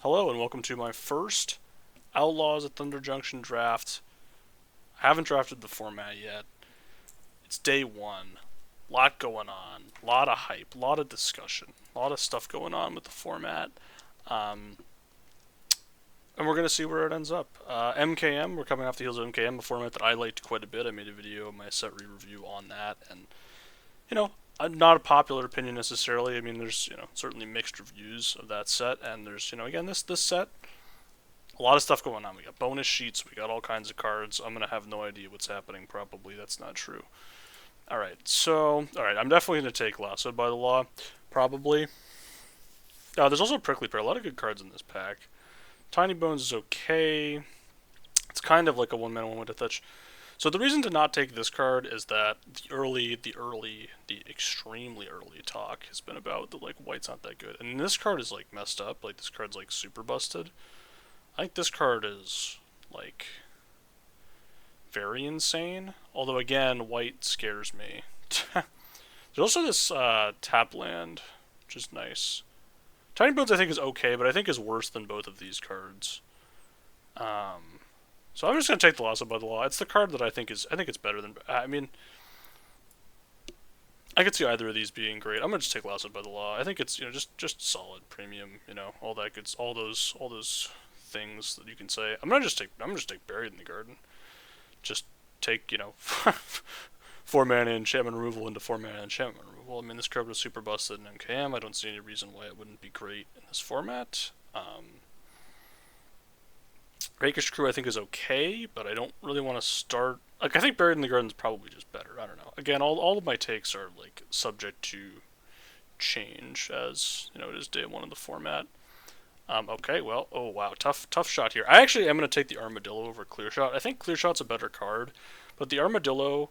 Hello and welcome to my first Outlaws at Thunder Junction draft. I haven't drafted the format yet. It's day one. Lot going on. Lot of hype. Lot of discussion. Lot of stuff going on with the format. Um, and we're going to see where it ends up. MKM, we're coming off the heels of MKM, a format that I liked quite a bit. I made a video, my set re-review on that. And, not a popular opinion necessarily. I mean, there's, certainly mixed reviews of that set. And there's, again, this set a lot of stuff going on. We got bonus sheets. We got all kinds of cards. I'm gonna have no idea what's happening. Probably that's not true. All right. I'm definitely gonna take Lassoed by the Law. Probably. There's also Prickly Pear. A lot of good cards in this pack. Tiny Bones is okay. It's kind of like a one-man, one-way to touch. So the reason to not take this card is that the extremely early talk has been about that like white's not that good, and this card is like messed up. Like this card's like super busted. I think this card is like very insane. Although again, white scares me. There's also this tap land, which is nice. Tiny Bones I think is okay, but I think is worse than both of these cards. So I'm just gonna take the Lasso by the Law. It's the card that I think it's better than. I mean, I could see either of these being great. I'm gonna just take Lasso by the Law. I think it's just solid premium. All that good, all those things that you can say. I'm gonna just take Buried in the Garden. Just take 4 mana enchantment removal into 4 mana enchantment removal. I mean, this card was super busted in MKM. I don't see any reason why it wouldn't be great in this format. Rakish Crew I think is okay, but I don't really want to start. Like I think Buried in the Garden is probably just better. I don't know. Again, all of my takes are like subject to change as it is day one of the format. Okay, well, oh wow, tough shot here. I actually am going to take the Armadillo over Clear Shot. I think Clear Shot's a better card, but the Armadillo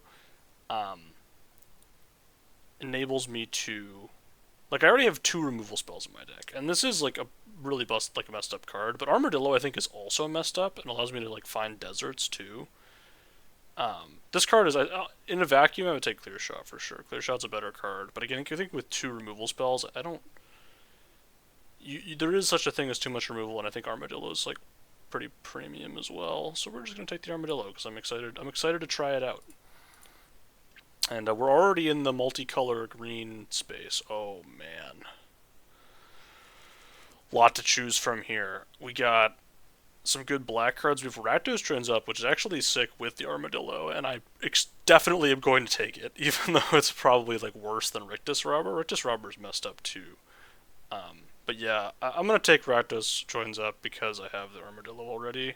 enables me to, like, I already have 2 removal spells in my deck, and this is like a really a messed up card. But Armadillo I think is also messed up and allows me to like find deserts too. This card is in a vacuum. I would take Clear Shot for sure. Clear Shot's a better card, but again, I think with 2 removal spells, I don't there is such a thing as too much removal, and I think Armadillo is like pretty premium as well. So we're just gonna take the Armadillo because I'm excited. I'm excited to try it out. And we're already in the multicolor green space. Oh man, lot to choose from here. We got some good black cards. We have Rakdos Trends up, which is actually sick with the Armadillo, and I definitely am going to take it, even though it's probably like worse than Rictus Robber. Rictus Robber's messed up too. But yeah, I'm going to take Rakdos Joins Up because I have the Armadillo already.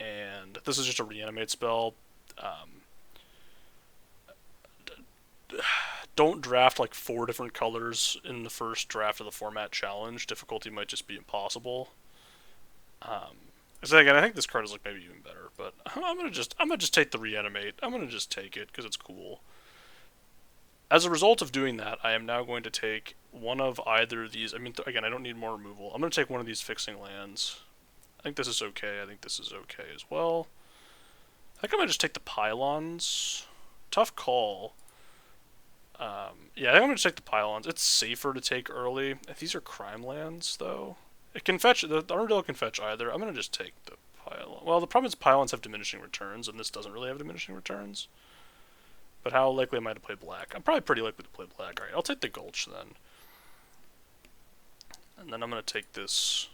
And this is just a reanimate spell. Don't draft like 4 different colors in the first draft of the format challenge. Difficulty might just be impossible. So again, I think this card is like maybe even better, but I'm gonna just take the reanimate. I'm gonna just take it because it's cool. As a result of doing that, I am now going to take one of either of these. I mean, again, I don't need more removal. I'm going to take one of these fixing lands. I think this is okay. I think this is okay as well. I think I'm going to just take the pylons. Tough call. Yeah, I think I'm going to take the pylons. It's safer to take early. If these are crime lands, though, it can fetch. The Armadillo can fetch either. I'm going to just take the pylon. Well, the problem is pylons have diminishing returns, and this doesn't really have diminishing returns. But how likely am I to play black? I'm probably pretty likely to play black. Alright, I'll take the Gulch then. And then I'm going to take this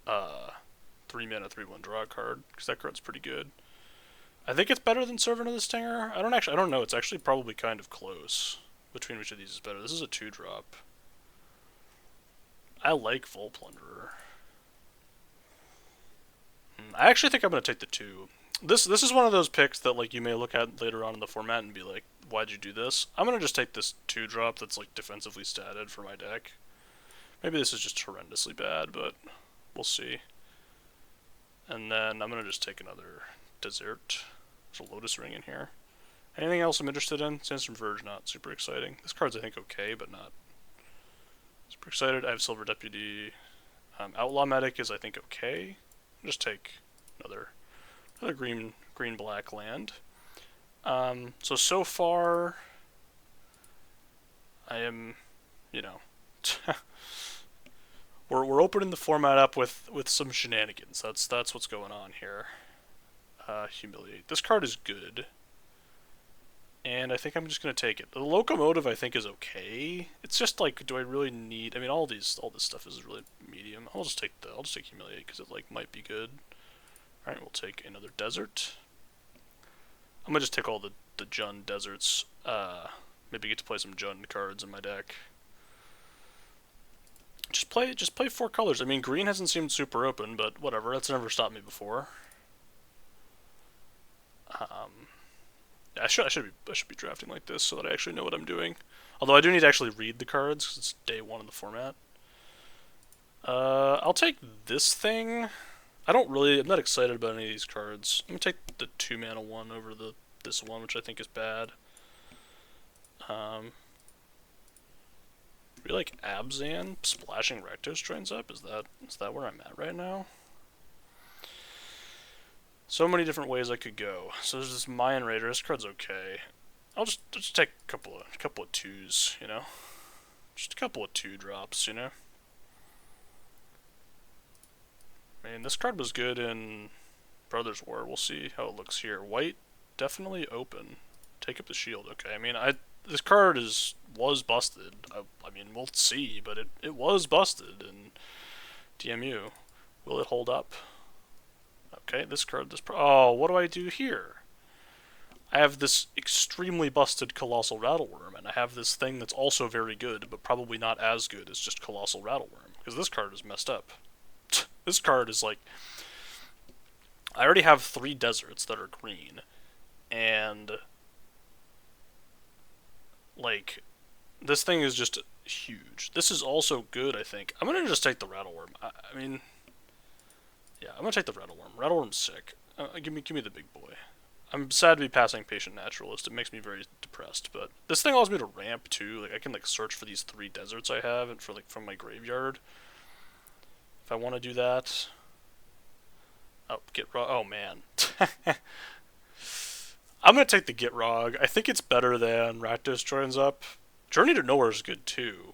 3 mana 3/1 draw card, because that card's pretty good. I think it's better than Servant of the Stinger. I don't know. It's actually probably kind of close between which of these is better. This is a 2-drop. I like Vol Plunderer. I actually think I'm going to take the 2. This is one of those picks that like you may look at later on in the format and be like, why'd you do this? I'm gonna just take this 2-drop that's like defensively statted for my deck. Maybe this is just horrendously bad, but we'll see. And then I'm gonna just take another Desert. There's a Lotus Ring in here. Anything else I'm interested in? Sandstorm Verge, not super exciting. This card's I think okay, but not super excited. I have Silver Deputy. Outlaw Medic is I think okay. I'll just take another green black land. So far I am, We're opening the format up with some shenanigans. That's what's going on here. Humiliate. This card is good, and I think I'm just gonna take it. The locomotive I think is okay. It's just like, do I really need? I mean, all this stuff is really medium. I'll just take humiliate because it like might be good. All right, we'll take another desert. I'm gonna just take all the Jund deserts. Maybe get to play some Jund cards in my deck. Just play 4 colors. I mean, green hasn't seemed super open, but whatever. That's never stopped me before. I should be drafting like this so that I actually know what I'm doing. Although I do need to actually read the cards because it's day 1 in the format. I'll take this thing. I'm not excited about any of these cards. I'm gonna take the 2-mana one over this one, which I think is bad. Really like Abzan splashing Rectos Trains up. Is that where I'm at right now? So many different ways I could go. So there's this Mayan Raider. This card's okay. I'll just take a couple of 2s, you know, just a couple of 2-drops, you know. I mean, this card was good in Brothers War. We'll see how it looks here. White, definitely open. Take up the shield. Okay, I mean, this card was busted. I mean, we'll see, but it was busted in DMU. Will it hold up? Okay, oh, what do I do here? I have this extremely busted Colossal Rattleworm, and I have this thing that's also very good, but probably not as good as just Colossal Rattleworm, because this card is messed up. This card is like... I already have 3 deserts that are green, and... like, this thing is just huge. This is also good, I think. I'm gonna just take the Rattleworm. I mean... yeah, I'm gonna take the Rattleworm. Rattleworm's sick. Give me the big boy. I'm sad to be passing Patient Naturalist. It makes me very depressed, but this thing allows me to ramp too. Like, I can like search for these 3 deserts I have and for like from my graveyard. If I want to do that. Oh, oh man. I'm gonna take the Gitrog. I think it's better than Rakdos joins up. Journey to Nowhere is good too.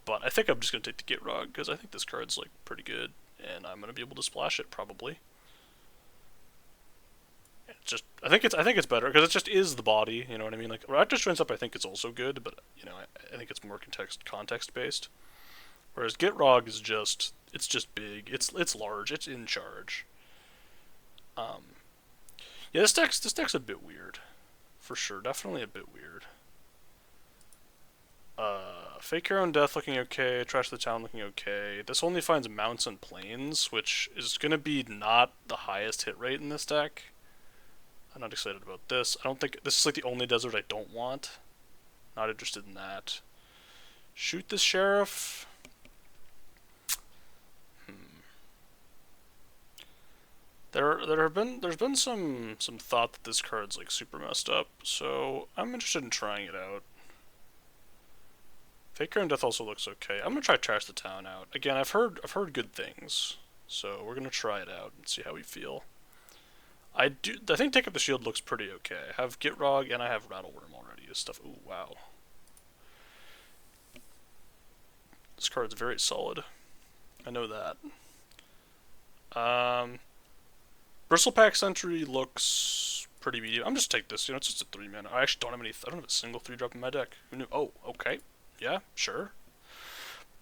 But I think I'm just gonna take the Gitrog because I think this card's like pretty good, and I'm gonna be able to splash it probably. I think it's better because it just is the body. You know what I mean? Like Rakdos joins up, I think it's also good, but you know I think it's more context based. Whereas Gitrog is just big. It's large. It's in charge. Yeah, this deck's a bit weird, for sure. Definitely a bit weird. Fake Hero and Death looking okay. Trash the Town looking okay. This only finds Mounts and Plains, which is gonna be not the highest hit rate in this deck. I'm not excited about this. I don't think this is like the only desert I don't want. Not interested in that. Shoot this sheriff. There's been some thought that this card's like super messed up, so I'm interested in trying it out. Faker and Death also looks okay. I'm gonna try Trash the Town out. Again, I've heard good things, so we're gonna try it out and see how we feel. I think Take Up the Shield looks pretty okay. I have Gitrog and I have Rattleworm already. This stuff. Ooh, wow. This card's very solid. I know that. Bristlepack Sentry looks pretty medium. I'm just take this. You know, it's just a 3-mana. I actually don't have I don't have a single 3-drop in my deck. Who knew? Oh, okay. Yeah, sure.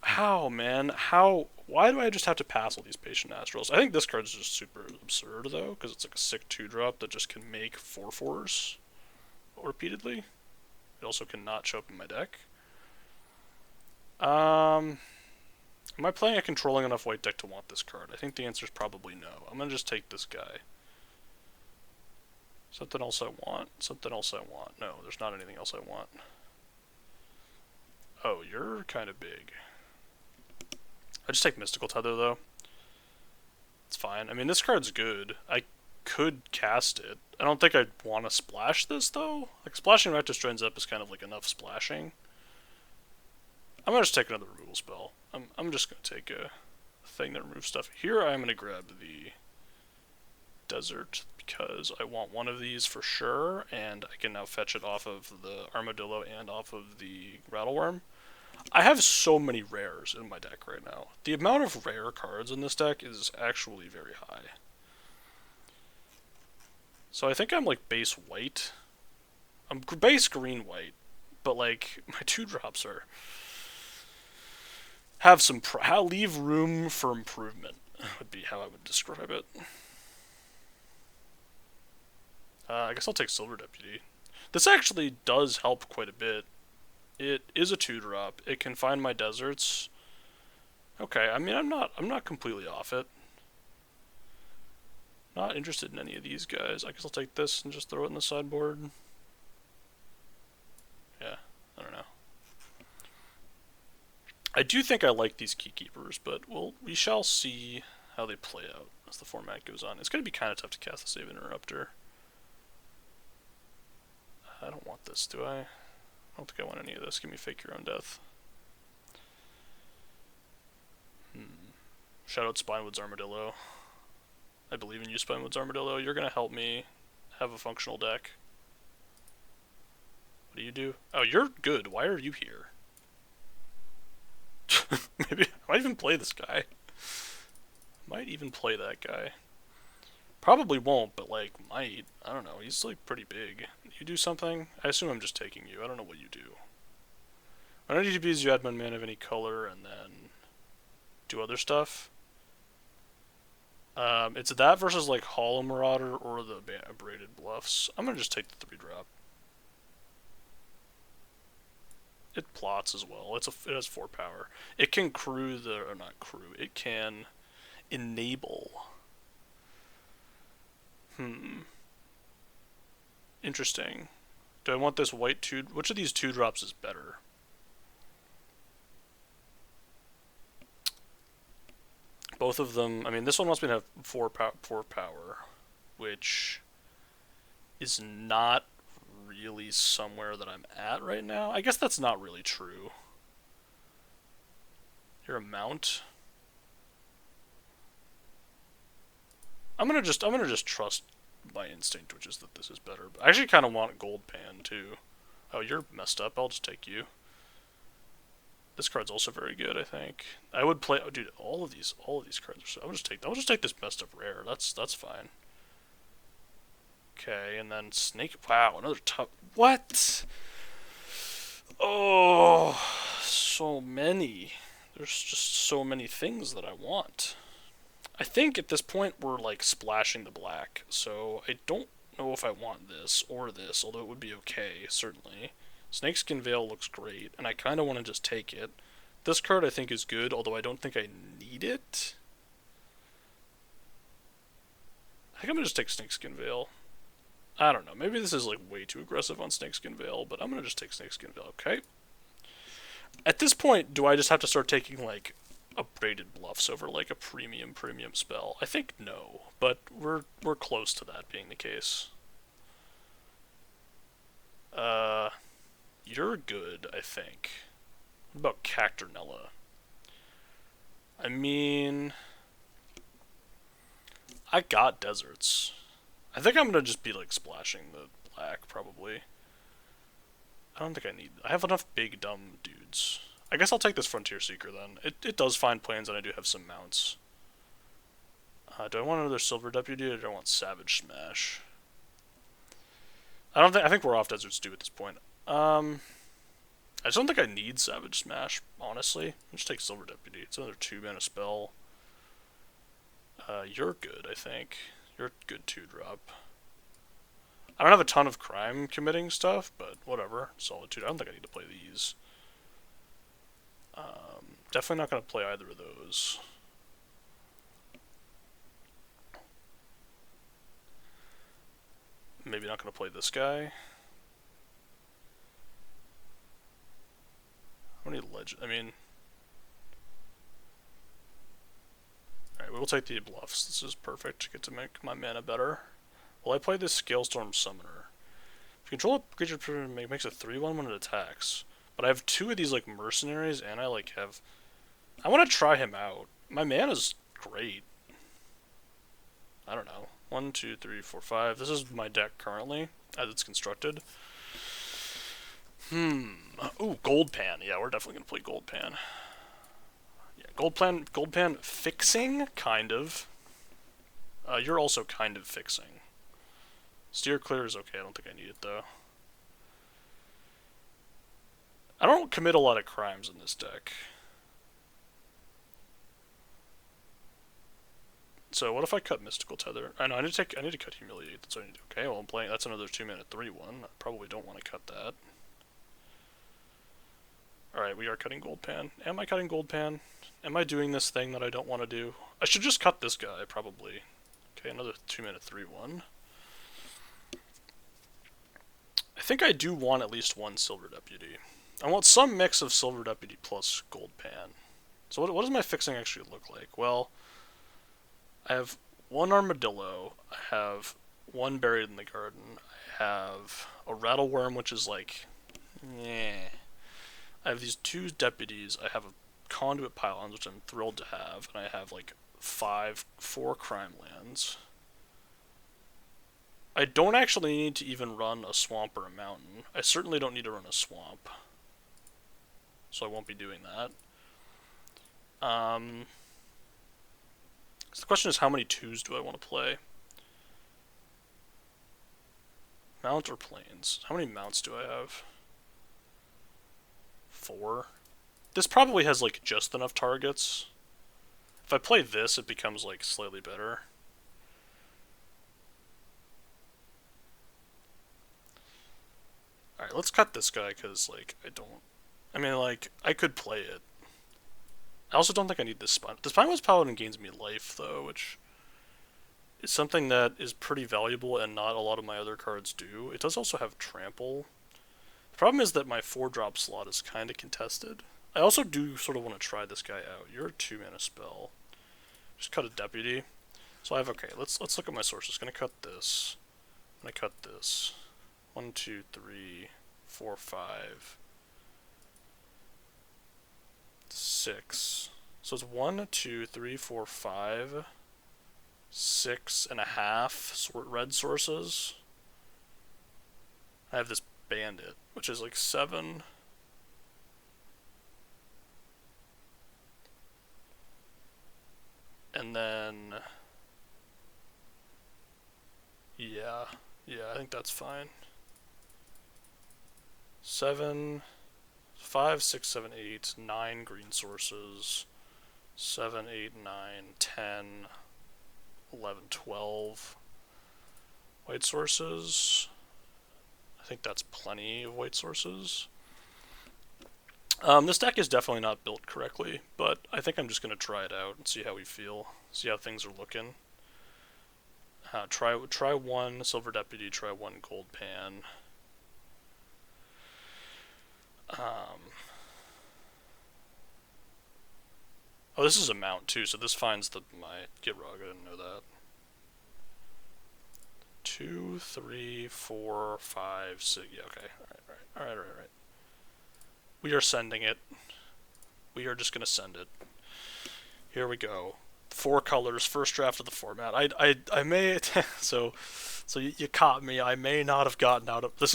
How, man? How? Why do I just have to pass all these Patient Naturals? I think this card's just super absurd, though, because it's like a sick 2-drop that just can make 4/4s repeatedly. It also cannot show up in my deck. Am I playing a controlling enough white deck to want this card? I think the answer is probably no. I'm going to just take this guy. Something else I want? Something else I want. No, there's not anything else I want. Oh, you're kind of big. I just take Mystical Tether, though. It's fine. I mean, this card's good. I could cast it. I don't think I'd want to splash this, though. Like, splashing Rectus Drains Up is kind of like enough splashing. I'm going to just take another removal spell. I'm just going to take a thing that removes stuff. Here I'm going to grab the Desert because I want one of these for sure, and I can now fetch it off of the Armadillo and off of the Rattleworm. I have so many rares in my deck right now. The amount of rare cards in this deck is actually very high. So I think I'm like base white. I'm base green white, but like my 2-drops are have some leave room for improvement would be how I would describe it. I guess I'll take Silver Deputy. This actually does help quite a bit. It is a 2-drop. It can find my deserts. Okay, I mean I'm not completely off it. Not interested in any of these guys. I guess I'll take this and just throw it in the sideboard. Yeah, I don't know. I do think I like these Keykeepers, but we shall see how they play out as the format goes on. It's going to be kind of tough to cast the Save Interrupter. I don't want this, do I? I don't think I want any of this. Give me Fake Your Own Death. Shout out Spinewood's Armadillo. I believe in you, Spinewood's Armadillo. You're going to help me have a functional deck. What do you do? Oh, you're good. Why are you here? Maybe I might even play this guy. Might even play that guy. Probably won't, but like might. I don't know. He's like pretty big. You do something? I assume I'm just taking you. I don't know what you do. When DTPs, you add one mana of any color and then do other stuff. It's that versus like Hollow Marauder or the Abraded Bluffs. I'm gonna just take the 3-drop. It plots as well. It has 4 power. It can crew or not crew. It can enable. Interesting. Do I want this white 2? Which of these 2-drops is better? Both of them. I mean, this one wants me to have 4 power, which is not really somewhere that I'm at right now. I guess that's not really true. You're a mount. I'm gonna just trust my instinct, which is that this is better. I actually kind of want Gold Pan too. Oh, you're messed up. I'll just take you. This card's also very good, I think. I would play. Oh, dude, all of these cards are so. I'll just take this messed up rare. That's fine. Okay, and then Snake. Wow, another tough. What? Oh, so many. There's just so many things that I want. I think at this point we're like splashing the black, so I don't know if I want this or this, although it would be okay, certainly. Snakeskin Veil looks great, and I kind of want to just take it. This card I think is good, although I don't think I need it. I think I'm going to just take Snakeskin Veil. I don't know, maybe this is like way too aggressive on Snakeskin Veil, but I'm going to just take Snakeskin Veil, okay? At this point, do I just have to start taking like Abraded Bluffs over like a premium spell? I think no, but we're close to that being the case. You're good, I think. What about Cacturnella? I mean, I got deserts. I think I'm gonna just be like splashing the black, probably. I don't think I need. I have enough big dumb dudes. I guess I'll take this Frontier Seeker then. It does find planes, and I do have some mounts. Do I want another Silver Deputy, or do I want Savage Smash? I think we're off Desert Stew at this point. I just don't think I need Savage Smash, honestly. I'll just take Silver Deputy. It's another 2-mana spell. You're good, I think. You're a good 2-drop. I don't have a ton of crime committing stuff, but whatever. Solitude. I don't think I need to play these. Definitely not going to play either of those. Maybe not going to play this guy. How many legend? I mean, alright, we will take the bluffs. This is perfect. Get to make my mana better. Will I play this Scalestorm Summoner? If you control a creature, it makes a 3/1 when it attacks. But I have 2 of these like mercenaries, and I like have. I want to try him out. My mana's great. I don't know. 1, 2, 3, 4, 5. This is my deck currently, as it's constructed. Ooh, Gold Pan. Yeah, we're definitely gonna play Gold Pan. Yeah, Gold Pan fixing, kind of. You're also kind of fixing. Steer clear is okay, I don't think I need it though. I don't commit a lot of crimes in this deck. So what if I cut Mystical Tether? I know I need to cut Humiliate. That's what I need to do. Okay, well I'm playing. That's another 2-minute 3-1. I probably don't want to cut that. All right, we are cutting Gold Pan. Am I cutting Gold Pan? Am I doing this thing that I don't want to do? I should just cut this guy probably. Okay, another 2-minute 3-1. I think I do want at least one Silver Deputy. I want some mix of Silver Deputy plus Gold Pan. So what does my fixing actually look like? Well, I have one Armadillo. I have one Buried in the Garden. I have a Rattle Worm, which is like, yeah. I have these 2 deputies. I have a Conduit Pylons, which I'm thrilled to have, and I have like 4 crime lands. I don't actually need to even run a swamp or a mountain. I certainly don't need to run a swamp, so I won't be doing that. So the question is, how many 2s do I want to play? Mount or plains? How many mounts do I have? 4. This probably has like just enough targets. If I play this, it becomes like slightly better. Alright, let's cut this guy, because, like, I mean, like, I could play it. I also don't think I need this Spine. The Spineless Paladin gains me life, though, which is something that is pretty valuable and not a lot of my other cards do. It does also have Trample. The problem is that my 4-drop slot is kind of contested. I also do sort of want to try this guy out. You're a 2-mana spell. Just cut a Deputy. So I have, okay, let's look at my sources. Gonna cut this. Gonna cut this. 1, 2, 3, 4, 5, 6. So it's 1, 2, 3, 4, 5, 6.5 red sources. I have this Bandit, which is like 7. And then, yeah, I think that's fine. 7, 5, 6, 7, 8, 9 green sources, 7, 8, 9, 10, 11, 12 white sources. I think that's plenty of white sources. This deck is definitely not built correctly, but I think I'm just going to try it out and see how we feel, see how things are looking. Try 1 Silver Deputy, try 1 Gold Pan. Oh, this is a mount too, so this finds my Gitrog. I didn't know that. 2, 3, 4, 5, 6. Yeah, okay. All right. We are sending it. We are just gonna send it. Here we go. 4 colors, first draft of the format. I may so you caught me. I may not have gotten out of these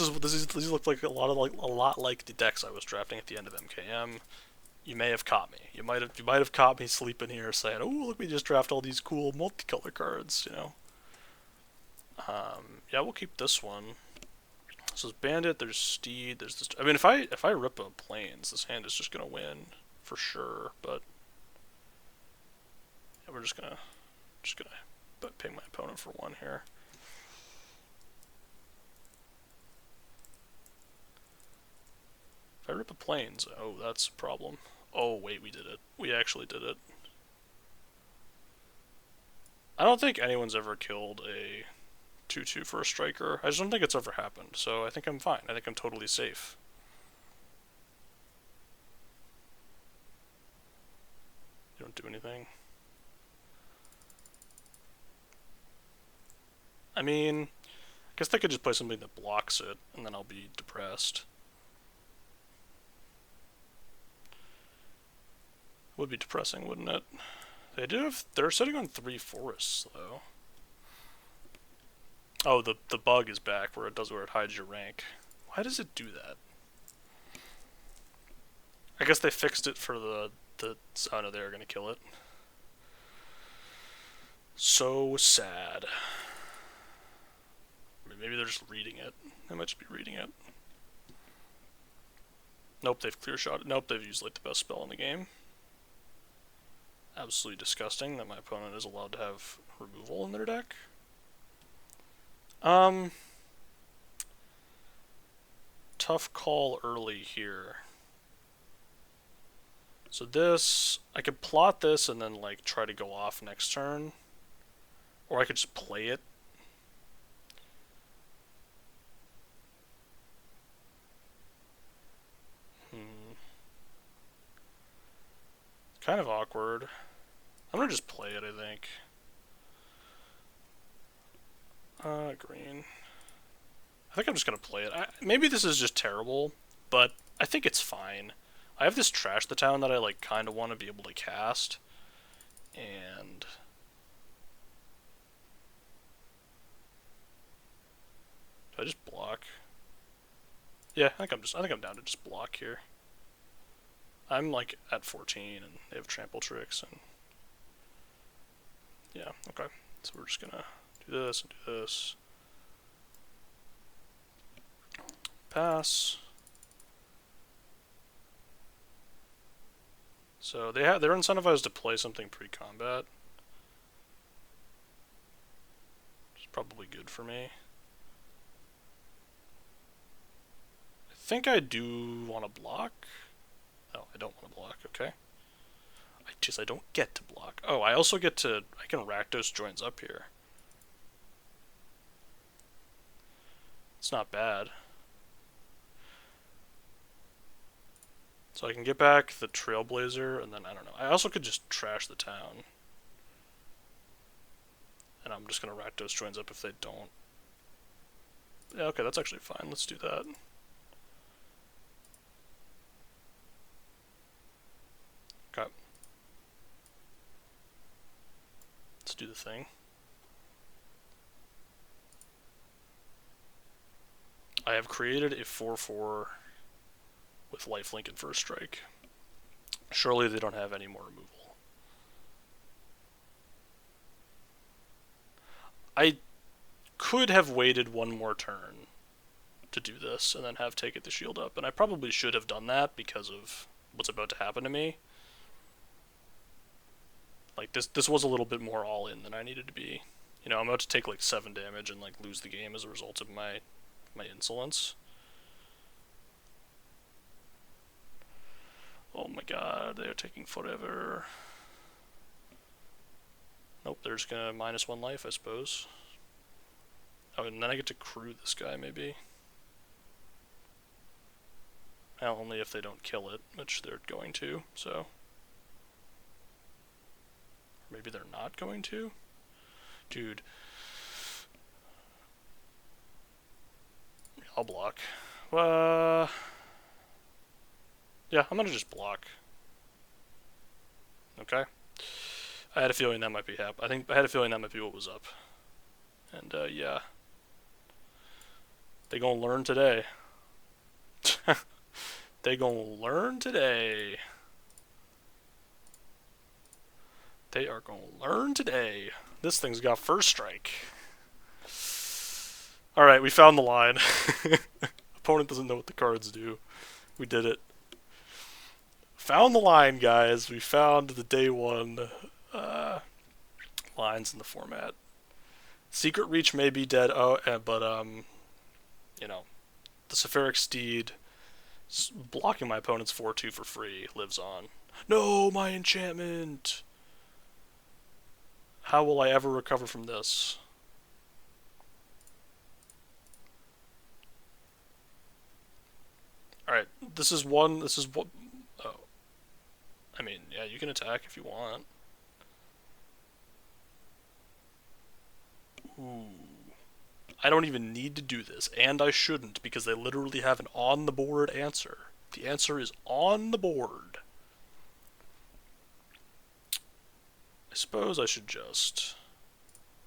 look like a lot like the decks I was drafting at the end of MKM. You may have caught me. You might have caught me sleeping here saying, "Oh, look, we just draft all these cool multicolor cards," you know. Yeah, we'll keep this one. So there's Bandit, there's Steed, there's this. I mean, if I rip a Plains, this hand is just gonna win for sure. But yeah, we're just gonna ping my opponent for 1 here. If I rip a Plains, oh, that's a problem. Oh, wait, we did it. We actually did it. I don't think anyone's ever killed a 2/2 for a striker. I just don't think it's ever happened, so I think I'm fine. I think I'm totally safe. You don't do anything. I mean, I guess they could just play something that blocks it, and then I'll be depressed. Would be depressing, wouldn't it? They're sitting on 3 forests, though. Oh, the bug is back where it hides your rank. Why does it do that? I guess they fixed it for the. Oh no, they were gonna kill it. So sad. I mean, maybe they're just reading it. They might just be reading it. Nope, they've clear shot it. Nope, they've used like the best spell in the game. Absolutely disgusting that my opponent is allowed to have removal in their deck. Tough call early here. So this, I could plot this and then like try to go off next turn. Or I could just play it. Kind of awkward. I'm gonna just play it, I think. Green. I think I'm just gonna play it. Maybe this is just terrible, but I think it's fine. I have this Trash the Town that I like kind of want to be able to cast, and do I just block? Yeah, I think I'm down to just block here. I'm like at 14, and they have trample tricks, and yeah, okay. So we're just gonna do this and do this. Pass. So they're incentivized to play something pre-combat. Which is probably good for me. I think I do want to block. Oh, I don't want to block, okay. I don't get to block. Oh, I also get to, I can Rakdos Joins up here. It's not bad. So I can get back the Trailblazer, and then, I don't know. I also could just Trash the Town. And I'm just going to Rakdos Joins up if they don't. Yeah, okay, that's actually fine. Let's do that. Okay. Let's do the thing. I have created a 4/4 with lifelink and first strike. Surely they don't have any more removal. I could have waited one more turn to do this and then have taken the shield up, and I probably should have done that because of what's about to happen to me. Like, this was a little bit more all-in than I needed to be. You know, I'm about to take like 7 damage and like lose the game as a result of my insolence. Oh my god, they're taking forever. Nope, they're just gonna -1 life, I suppose. Oh, and then I get to crew this guy, maybe. Well, only if they don't kill it, which they're going to, so. Maybe they're not going to? Dude. I'll block. Yeah, I'm gonna just block. Okay. I had a feeling that might be I had a feeling that might be what was up. And, yeah. They gonna learn today. They gonna learn today. They are gonna learn today. This thing's got first strike. Alright, we found the line. Opponent doesn't know what the cards do. We did it. Found the line, guys. We found the day one lines in the format. Secret Reach may be dead, but, you know, the Sephiric Steed blocking my opponent's 4/2 for free lives on. No, my enchantment! How will I ever recover from this? Alright, this is what... Oh. I mean, yeah, you can attack if you want. Ooh. I don't even need to do this, and I shouldn't, because they literally have an on-the-board answer. The answer is on the board. I suppose I should just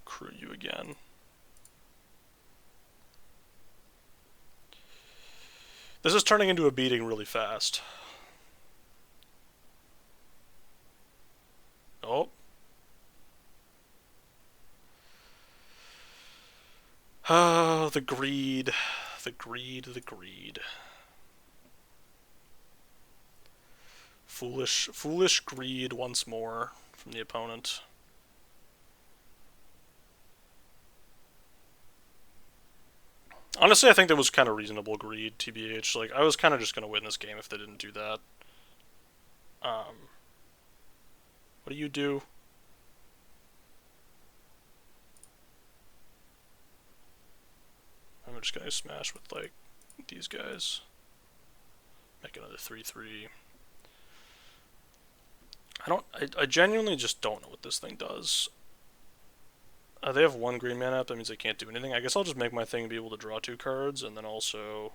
crew you again. This is turning into a beating really fast. Oh. Oh, the greed. The greed, the greed. Foolish greed once more from the opponent. Honestly, I think that was kind of reasonable greed, TBH. Like, I was kind of just going to win this game if they didn't do that. What do you do? I'm just going to smash with, like, these guys. Make another 3-3. I genuinely just don't know what this thing does. They have one green mana up, that means they can't do anything. I guess I'll just make my thing be able to draw 2 cards, and then also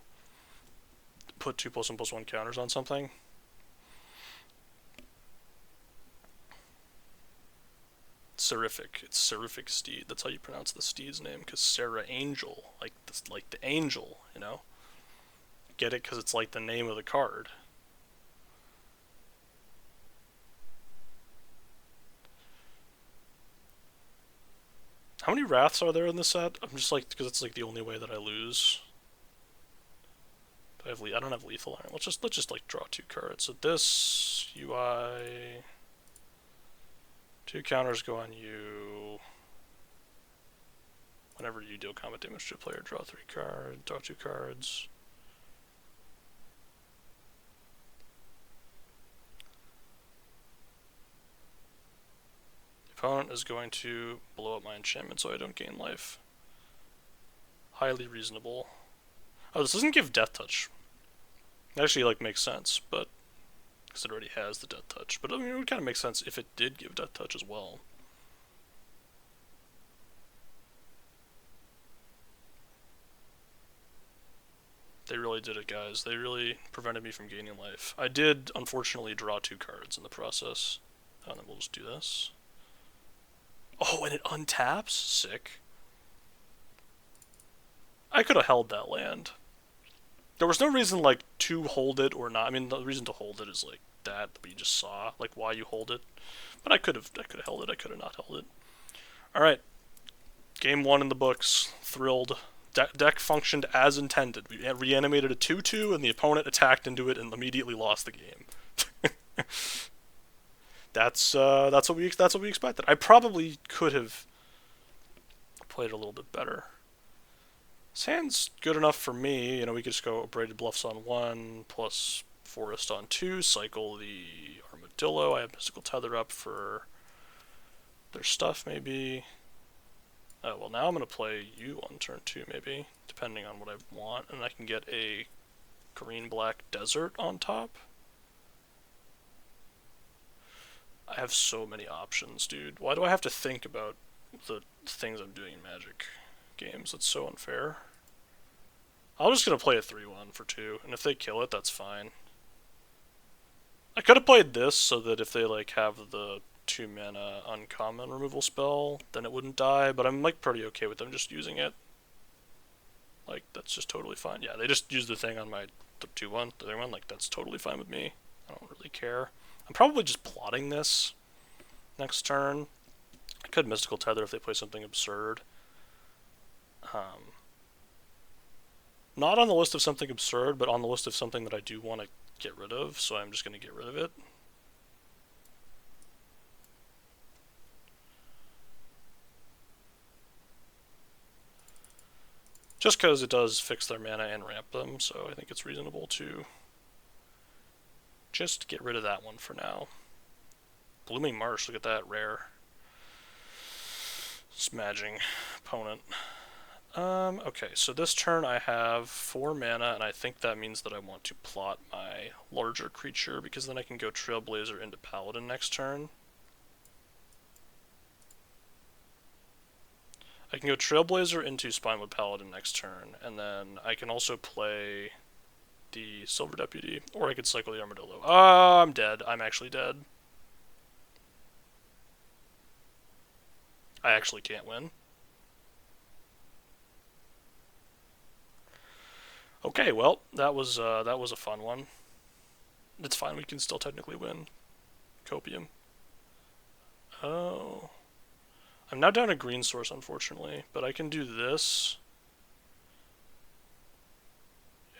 put 2+1/+1 counters on something. Seraphic. It's Seraphic Steed. That's how you pronounce the steed's name, because Sarah Angel, like the angel, you know? Get it? Because it's like the name of the card. How many Wraths are there in this set? I'm just like, because it's like the only way that I lose. I don't have lethal. Right, let's just like draw 2 cards. So this UI, 2 counters go on you. Whenever you deal combat damage to a player, draw 3 cards. Draw 2 cards. The opponent is going to blow up my enchantment so I don't gain life. Highly reasonable. Oh, this doesn't give Death Touch. It actually, like, makes sense, but because it already has the Death Touch. But I mean, it would kind of make sense if it did give Death Touch as well. They really did it, guys. They really prevented me from gaining life. I did, unfortunately, draw 2 cards in the process. And then we'll just do this. Oh, and it untaps? Sick. I could have held that land. There was no reason, like, to hold it or not. I mean, the reason to hold it is, like, that we just saw, like, why you hold it. But I could have held it. I could have not held it. Alright. Game 1 in the books. Thrilled. Deck functioned as intended. We reanimated a 2/2, and the opponent attacked into it and immediately lost the game. That's what we expected. I probably could have played a little bit better. This hand's good enough for me. You know, we could just go Abraded Bluffs on 1, plus Forest on 2, cycle the Armadillo. I have Mystical Tether up for their stuff, maybe. Oh, well, now I'm going to play you on turn 2, maybe, depending on what I want, and I can get a green-black desert on top. I have so many options, dude. Why do I have to think about the things I'm doing in Magic games? That's so unfair. I'm just going to play a 3-1 for 2, and if they kill it, that's fine. I could have played this so that if they, like, have the 2 mana uncommon removal spell, then it wouldn't die, but I'm, like, pretty okay with them just using it. Like, that's just totally fine. Yeah, they just used the thing on my 2-1, the other one, like, that's totally fine with me. I don't really care. I'm probably just plotting this next turn. I could Mystical Tether if they play something absurd. Not on the list of something absurd, but on the list of something that I do want to get rid of, so I'm just going to get rid of it. Just because it does fix their mana and ramp them, so I think it's reasonable to just get rid of that one for now. Blooming Marsh, look at that, rare. Smudging opponent. Okay, so this turn I have 4 mana, and I think that means that I want to plot my larger creature, because then I can go Trailblazer into Paladin next turn. I can go Trailblazer into Spinewood Paladin next turn, and then I can also play the Silver Deputy, or I could cycle the Armadillo. I'm dead. I'm actually dead. I actually can't win. Okay, well, that was a fun one. It's fine, we can still technically win. Copium. Oh. I'm now down a green source, unfortunately, but I can do this.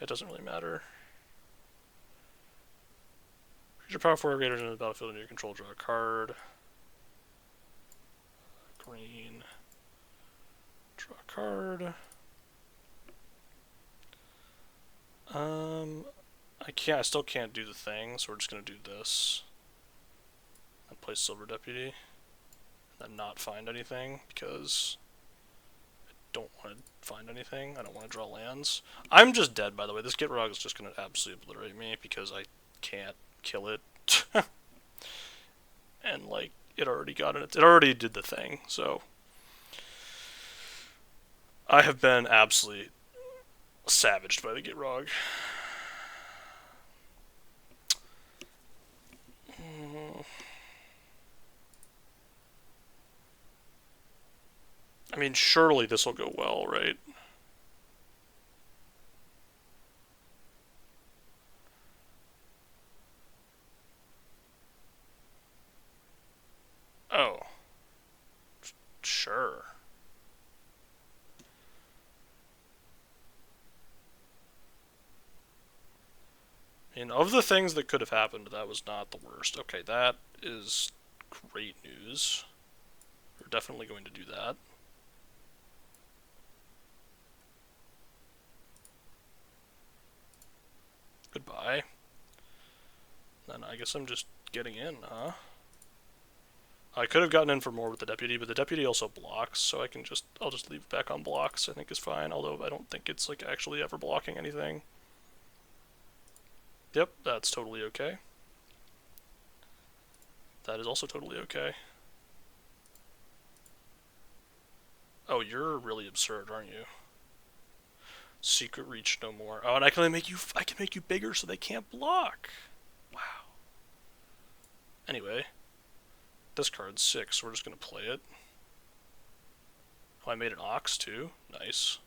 It doesn't really matter. Creature power 4 greater than the battlefield under your control, draw a card. Green. Draw a card. I still can't do the thing, so we're just gonna do this. And play Silver Deputy. And then not find anything, because I don't want to find anything. I don't want to draw lands. I'm just dead, by the way. This Gitrog is just gonna absolutely obliterate me, because I can't kill it. And, like, it already got it. It already did the thing, so... I have been absolutely savaged by the Gitrog. I mean, surely this will go well, right? Oh. Sure. I mean, of the things that could have happened, that was not the worst. Okay, that is great news. We're definitely going to do that. Goodbye. Then I guess I'm just getting in, huh? I could have gotten in for more with the deputy, but the deputy also blocks, so I'll just leave it back on blocks, I think is fine, although I don't think it's like actually ever blocking anything. Yep, that's totally okay. That is also totally okay. Oh, you're really absurd, aren't you? Secret reach no more. Oh, and I can make you bigger so they can't block. Wow. Anyway, this card's 6, so we're just gonna play it. Oh, I made an ox too. Nice.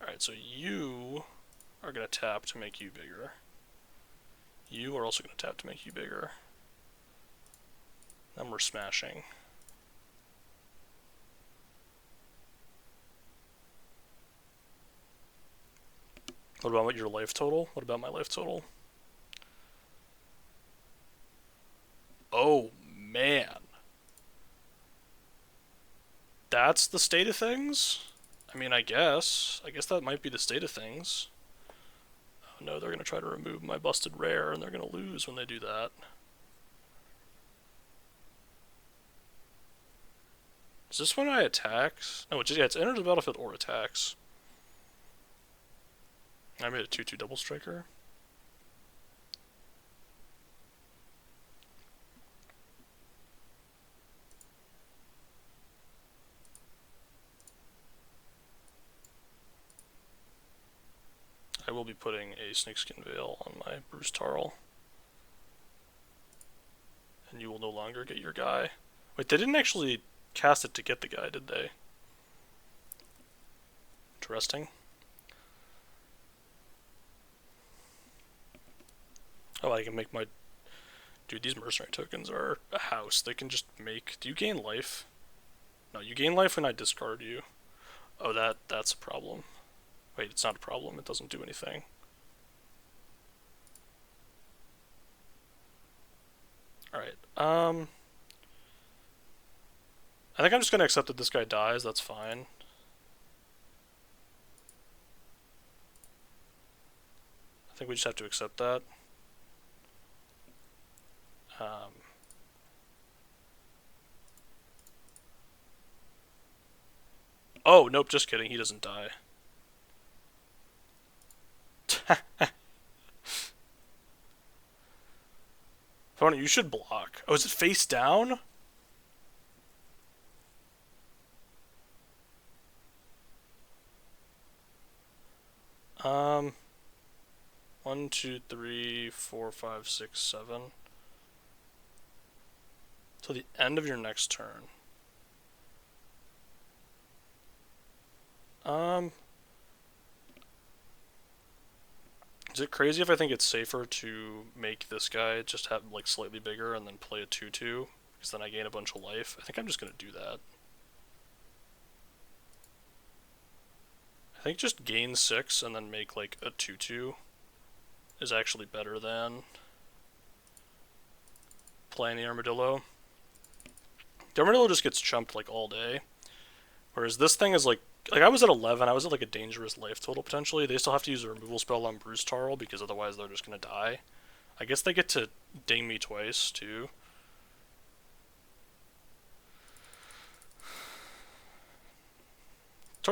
Alright, so you are gonna tap to make you bigger. You are also gonna tap to make you bigger. Then we're smashing. What about your life total? What about my life total? Oh, man. That's the state of things? I mean, I guess. I guess that might be the state of things. Oh no, they're gonna try to remove my busted rare, and they're gonna lose when they do that. Is this when I attack? No, it's enters the battlefield or attacks. I made a 2/2 double striker. I will be putting a Snakeskin Veil on my Bruce Tarl. And you will no longer get your guy. Wait, they didn't actually cast it to get the guy, did they? Interesting. Oh, I can make my... Dude, these mercenary tokens are a house. They can just make... Do you gain life? No, you gain life when I discard you. Oh, that's a problem. Wait, it's not a problem. It doesn't do anything. Alright, I think I'm just gonna accept that this guy dies. That's fine. I think we just have to accept that. Oh, nope, just kidding. He doesn't die. Opponent, you should block. Oh, is it face down? Um, 1, 2, 3, 4, 5, 6, 7. Till the end of your next turn. Is it crazy if I think it's safer to make this guy just have like slightly bigger and then play a 2/2? because then I gain a bunch of life. I think I'm just going to do that. I think just gain 6 and then make like a 2/2 is actually better than playing the Armadillo. The Armadillo just gets chumped like all day, whereas this thing is like I was at 11, I was at like a dangerous life total potentially. They still have to use a removal spell on Bruce Tarl because otherwise they're just gonna die. I guess they get to ding me twice too.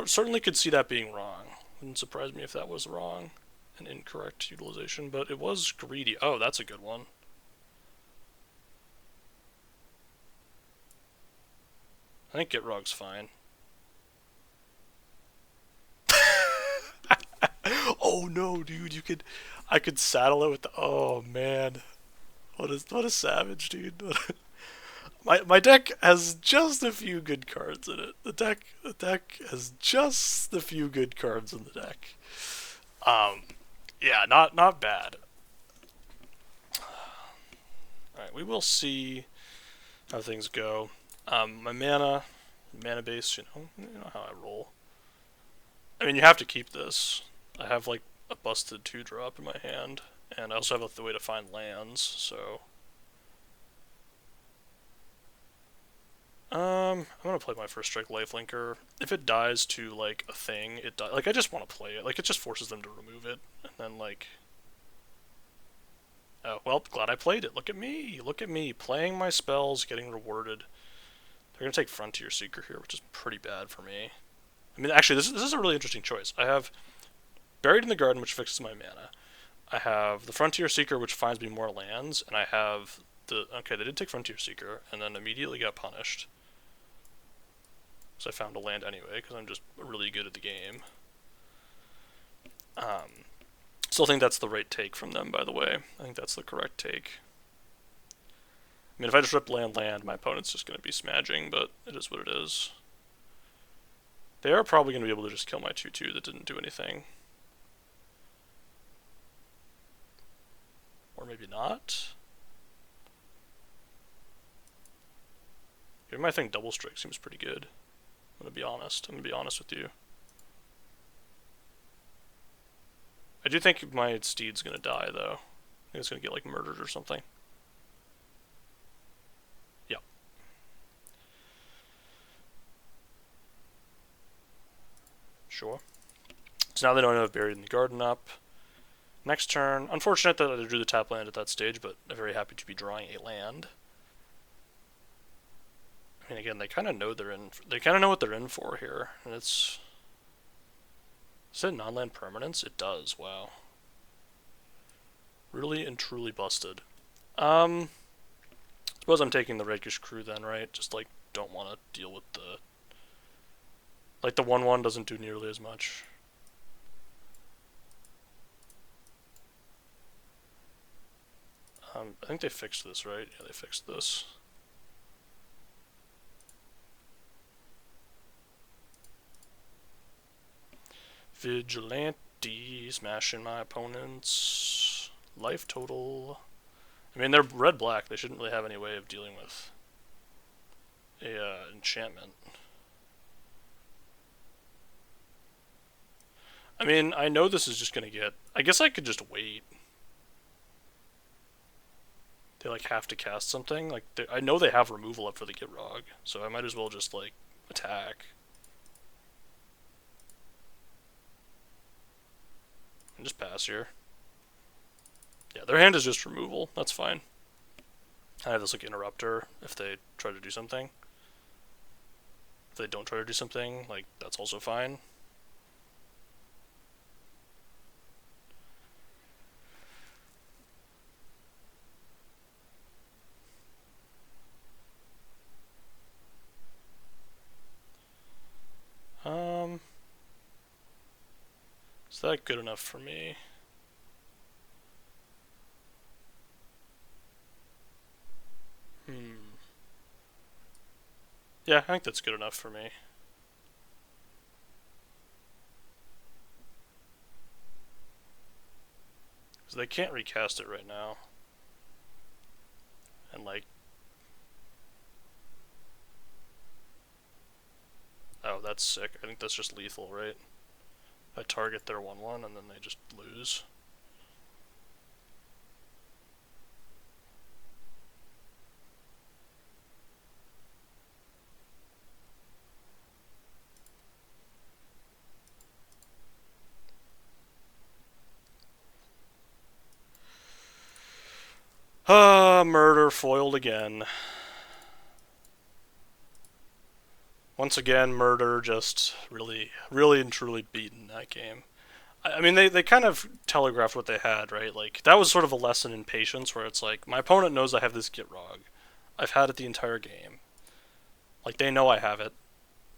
Certainly could see that being wrong. Wouldn't surprise me if that was wrong. An incorrect utilization, but it was greedy. Oh, that's a good one. I think Gitrog's fine. Oh no, dude, I could saddle it with the, oh man. What a savage, dude. My deck has just a few good cards in it. The deck has just a few good cards in the deck. Yeah, not bad. Alright, we will see how things go. My mana base, you know how I roll. I mean, you have to keep this. I have like a busted 2-drop in my hand, and I also have a way to find lands, so I'm gonna play my first strike lifelinker. If it dies to like a thing, it dies. Like I just want to play it. Like it just forces them to remove it, and then like, oh well, glad I played it. Look at me playing my spells, getting rewarded. They're gonna take Frontier Seeker here, which is pretty bad for me. I mean, actually, this is a really interesting choice. I have Buried in the Garden, which fixes my mana. I have the Frontier Seeker, which finds me more lands, and I have the okay. They did take Frontier Seeker, and then immediately got punished. So I found a land anyway, because I'm just really good at the game. Still think that's the right take from them, by the way. I think that's the correct take. I mean, if I just rip land, my opponent's just going to be smashing, but it is what it is. They are probably going to be able to just kill my 2/2 that didn't do anything. Or maybe not. Maybe my thing Double Strike seems pretty good. I'm going to be honest. With you. I do think my Steed's going to die, though. I think it's going to get, like, murdered or something. Yep. Sure. So now they don't have Buried in the Garden up. Next turn, unfortunate that I drew the tap land at that stage, but I'm very happy to be drawing a land. I mean, again, they kind of know they kind of know what they're in for here, and it's. Is it non-land permanence? It does. Wow. Really and truly busted. Suppose I'm taking the Rakish Crew then, right? Just like don't want to deal with the. Like the 1/1 doesn't do nearly as much. I think they fixed this, right? Yeah, they fixed this. Vigilante, smashing my opponent's life total. I mean, they're red-black. They shouldn't really have any way of dealing with a enchantment. I mean, I know this is just going to get... I guess I could just wait. They, like, have to cast something. Like, I know they have removal up for the Gitrog, so I might as well just, like, attack. And just pass here. Yeah, their hand is just removal. That's fine. I have this, like, Interrupter if they try to do something. If they don't try to do something, like, that's also fine. Is that good enough for me? Yeah, I think that's good enough for me. Because they can't recast it right now. And, like, that's sick. I think that's just lethal, right? I target their 1/1 and then they just lose. Murder foiled again. Once again, murder just really and truly beaten that game. I mean, they kind of telegraphed what they had, right? Like, that was sort of a lesson in patience, where it's like, my opponent knows I have this Gitrog. I've had it the entire game. Like, they know I have it.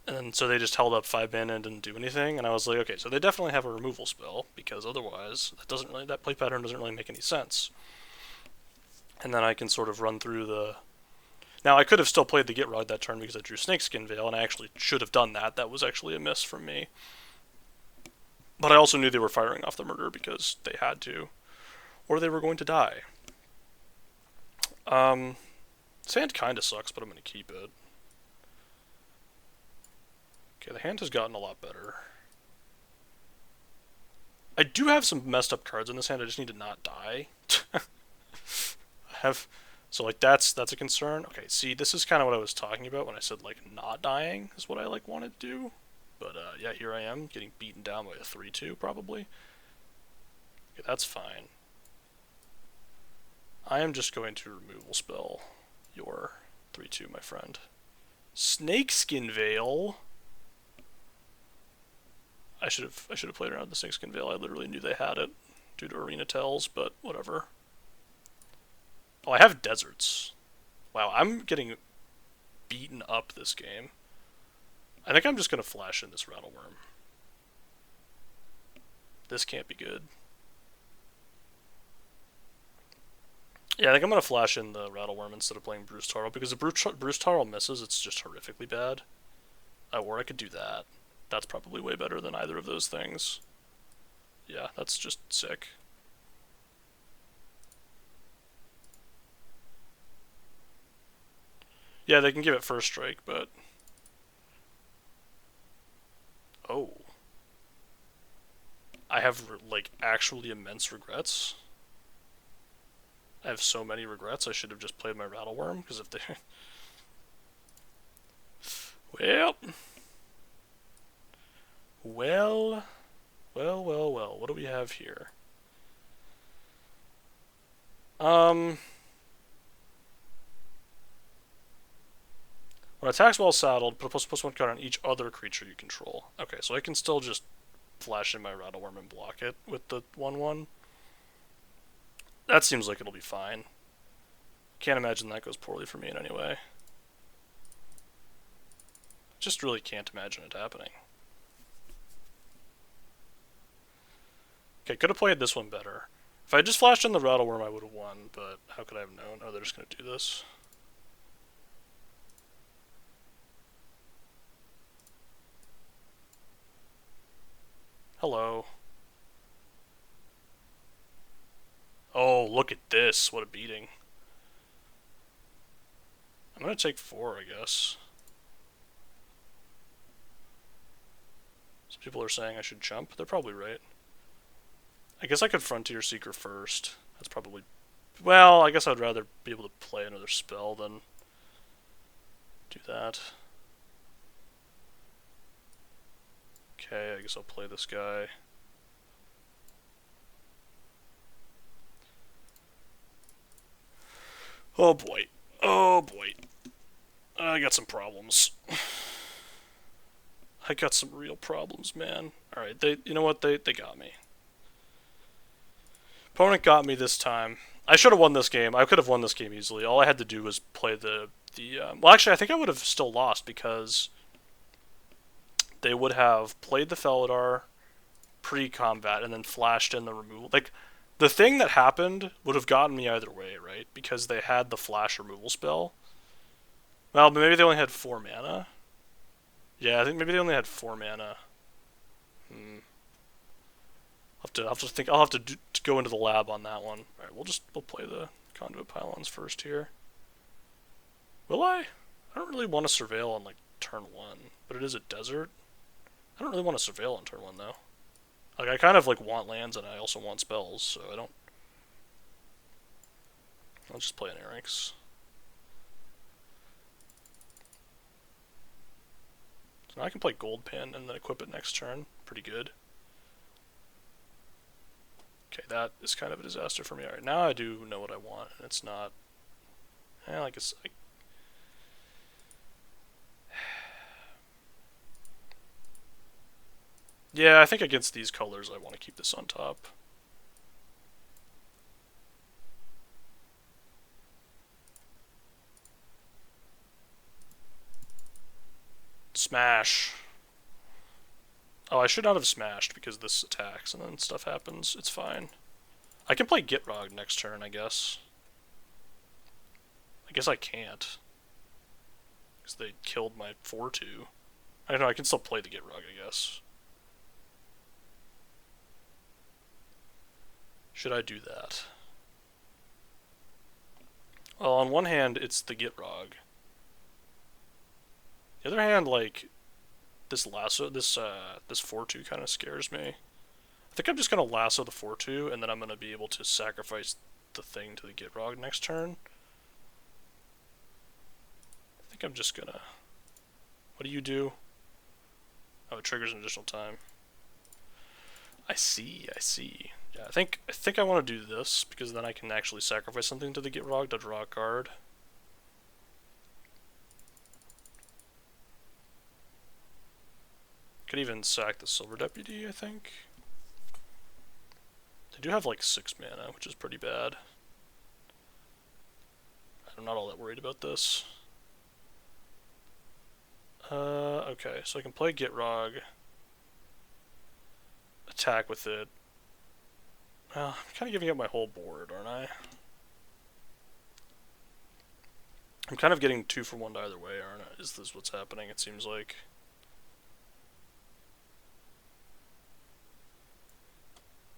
And so they just held up 5 mana and didn't do anything, and I was like, okay, so they definitely have a removal spell, because otherwise, that play pattern doesn't really make any sense. And then I can sort of run through the... Now, I could have still played the Gitrog that turn because I drew Snakeskin Veil, and I actually should have done that. That was actually a miss from me. But I also knew they were firing off the murder because they had to, or they were going to die. Sand kind of sucks, but I'm going to keep it. Okay, the hand has gotten a lot better. I do have some messed up cards in this hand, I just need to not die. So like that's a concern. Okay, see, this is kind of what I was talking about when I said like not dying is what I like want to do. But yeah, here I am getting beaten down by a 3/2 probably. Okay, that's fine. I am just going to removal spell your 3/2, my friend. Snakeskin Veil. I should have played around the Snakeskin Veil. I literally knew they had it due to Arena Tells, but whatever. Oh, I have deserts. Wow, I'm getting beaten up this game. I think I'm just going to flash in this Rattleworm. This can't be good. Yeah, I think I'm going to flash in the Rattleworm instead of playing Bruce Tarl, because if Bruce Tarl misses, it's just horrifically bad. Or I could do that. That's probably way better than either of those things. Yeah, that's just sick. Yeah, they can give it first strike, but... Oh. I have, like, actually immense regrets. I have so many regrets. I should have just played my Rattleworm, because if they... Well... Well, what do we have here? When attacks while saddled, put a +1 card on each other creature you control. Okay, so I can still just flash in my Rattleworm and block it with the 1/1. That seems like it'll be fine. Can't imagine that goes poorly for me in any way. Just really can't imagine it happening. Okay, could have played this one better. If I just flashed in the Rattleworm, I would have won, but how could I have known? Oh, they're just going to do this. Hello. Oh, look at this. What a beating. I'm going to take 4, I guess. Some people are saying I should jump. They're probably right. I guess I could Frontier Seeker first. That's probably... Well, I guess I'd rather be able to play another spell than do that. Okay, I guess I'll play this guy. Oh boy. Oh boy. I got some problems. I got some real problems, man. Alright, you know what? They got me. Opponent got me this time. I should have won this game. I could have won this game easily. All I had to do was play well, actually, I think I would have still lost because they would have played the Felidar pre-combat and then flashed in the removal. Like, the thing that happened would have gotten me either way, right? Because they had the flash removal spell. Well, but maybe they only had 4 mana. Yeah, I think maybe they only had 4 mana. I'll have to think. I'll have to go into the lab on that one. All right, we'll play the Conduit Pylons first here. Will I? I don't really want to surveil on like turn 1, but it is a desert. I don't really want to surveil on turn 1, though. Like, I kind of, like, want lands, and I also want spells, so I don't... I'll just play an Erix. So now I can play Gold Pin and then equip it next turn. Pretty good. Okay, that is kind of a disaster for me. Alright, now I do know what I want, and it's not... like it's... Like... Yeah, I think against these colors I want to keep this on top. Smash. Oh, I should not have smashed because this attacks and then stuff happens. It's fine. I can play Gitrog next turn, I guess. I guess I can't. Because they killed my 4-2. I don't know, I can still play the Gitrog, I guess. Should I do that? Well, on one hand, it's the Gitrog. The other hand, like, this lasso, this 4-2 kind of scares me. I think I'm just going to lasso the 4-2, and then I'm going to be able to sacrifice the thing to the Gitrog next turn. I think I'm just going to... What do you do? Oh, it triggers an additional time. I see, I see. Yeah, I think I want to do this, because then I can actually sacrifice something to the Gitrog to draw a card. Could even sack the Silver Deputy, I think. They do have like 6 mana, which is pretty bad. I'm not all that worried about this. Okay, so I can play Gitrog. Attack with it. Well, I'm kind of giving up my whole board, aren't I? I'm kind of getting 2 for 1 either way, aren't I? Is this what's happening? It seems like.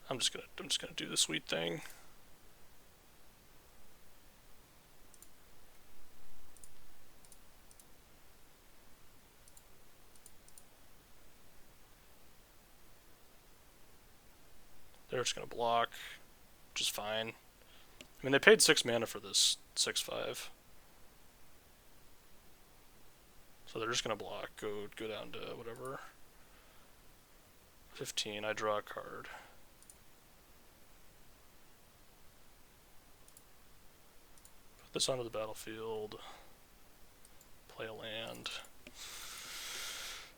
I'm just gonna do the sweet thing. They're just gonna block, which is fine. I mean, they paid 6 mana for this 6/5. So they're just gonna block, go down to whatever. 15, I draw a card. Put this onto the battlefield. Play a land.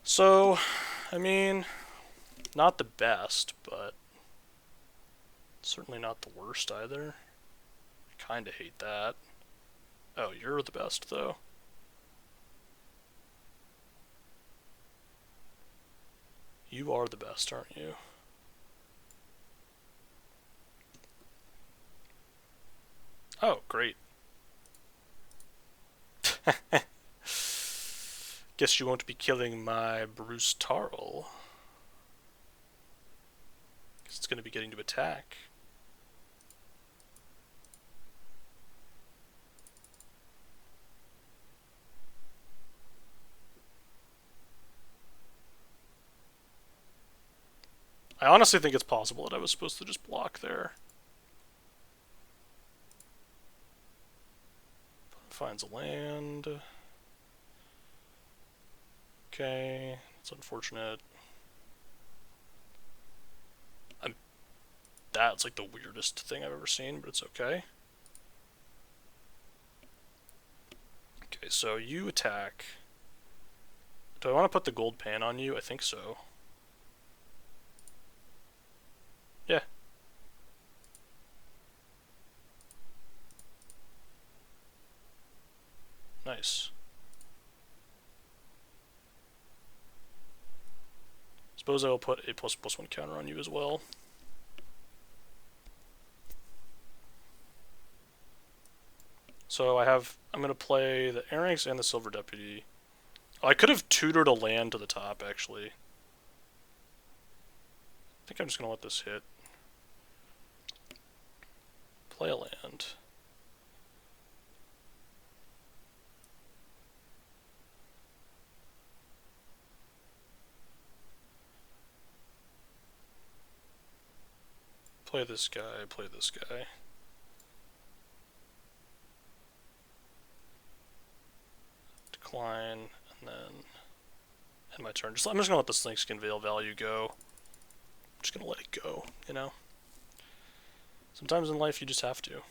So, I mean, not the best, but certainly not the worst either. I kinda hate that. Oh, you're the best, though. You are the best, aren't you? Oh, great. Guess you won't be killing my Bruce Tarl. Guess it's going to be getting to attack. I honestly think it's possible that I was supposed to just block there. Finds a land. Okay, it's unfortunate. That's like the weirdest thing I've ever seen, but it's okay. Okay, so you attack. Do I want to put the gold pan on you? I think so. Yeah. Nice. Suppose I will put a ++1 counter on you as well. So I'm going to play the Erix and the Silver Deputy. Oh, I could have tutored a land to the top, actually. I think I'm just going to let this hit. Play a land. Play this guy, play this guy. Decline, and then end my turn. I'm just gonna let the Snakeskin Veil value go. I'm just gonna let it go, you know? Sometimes in life you just have to.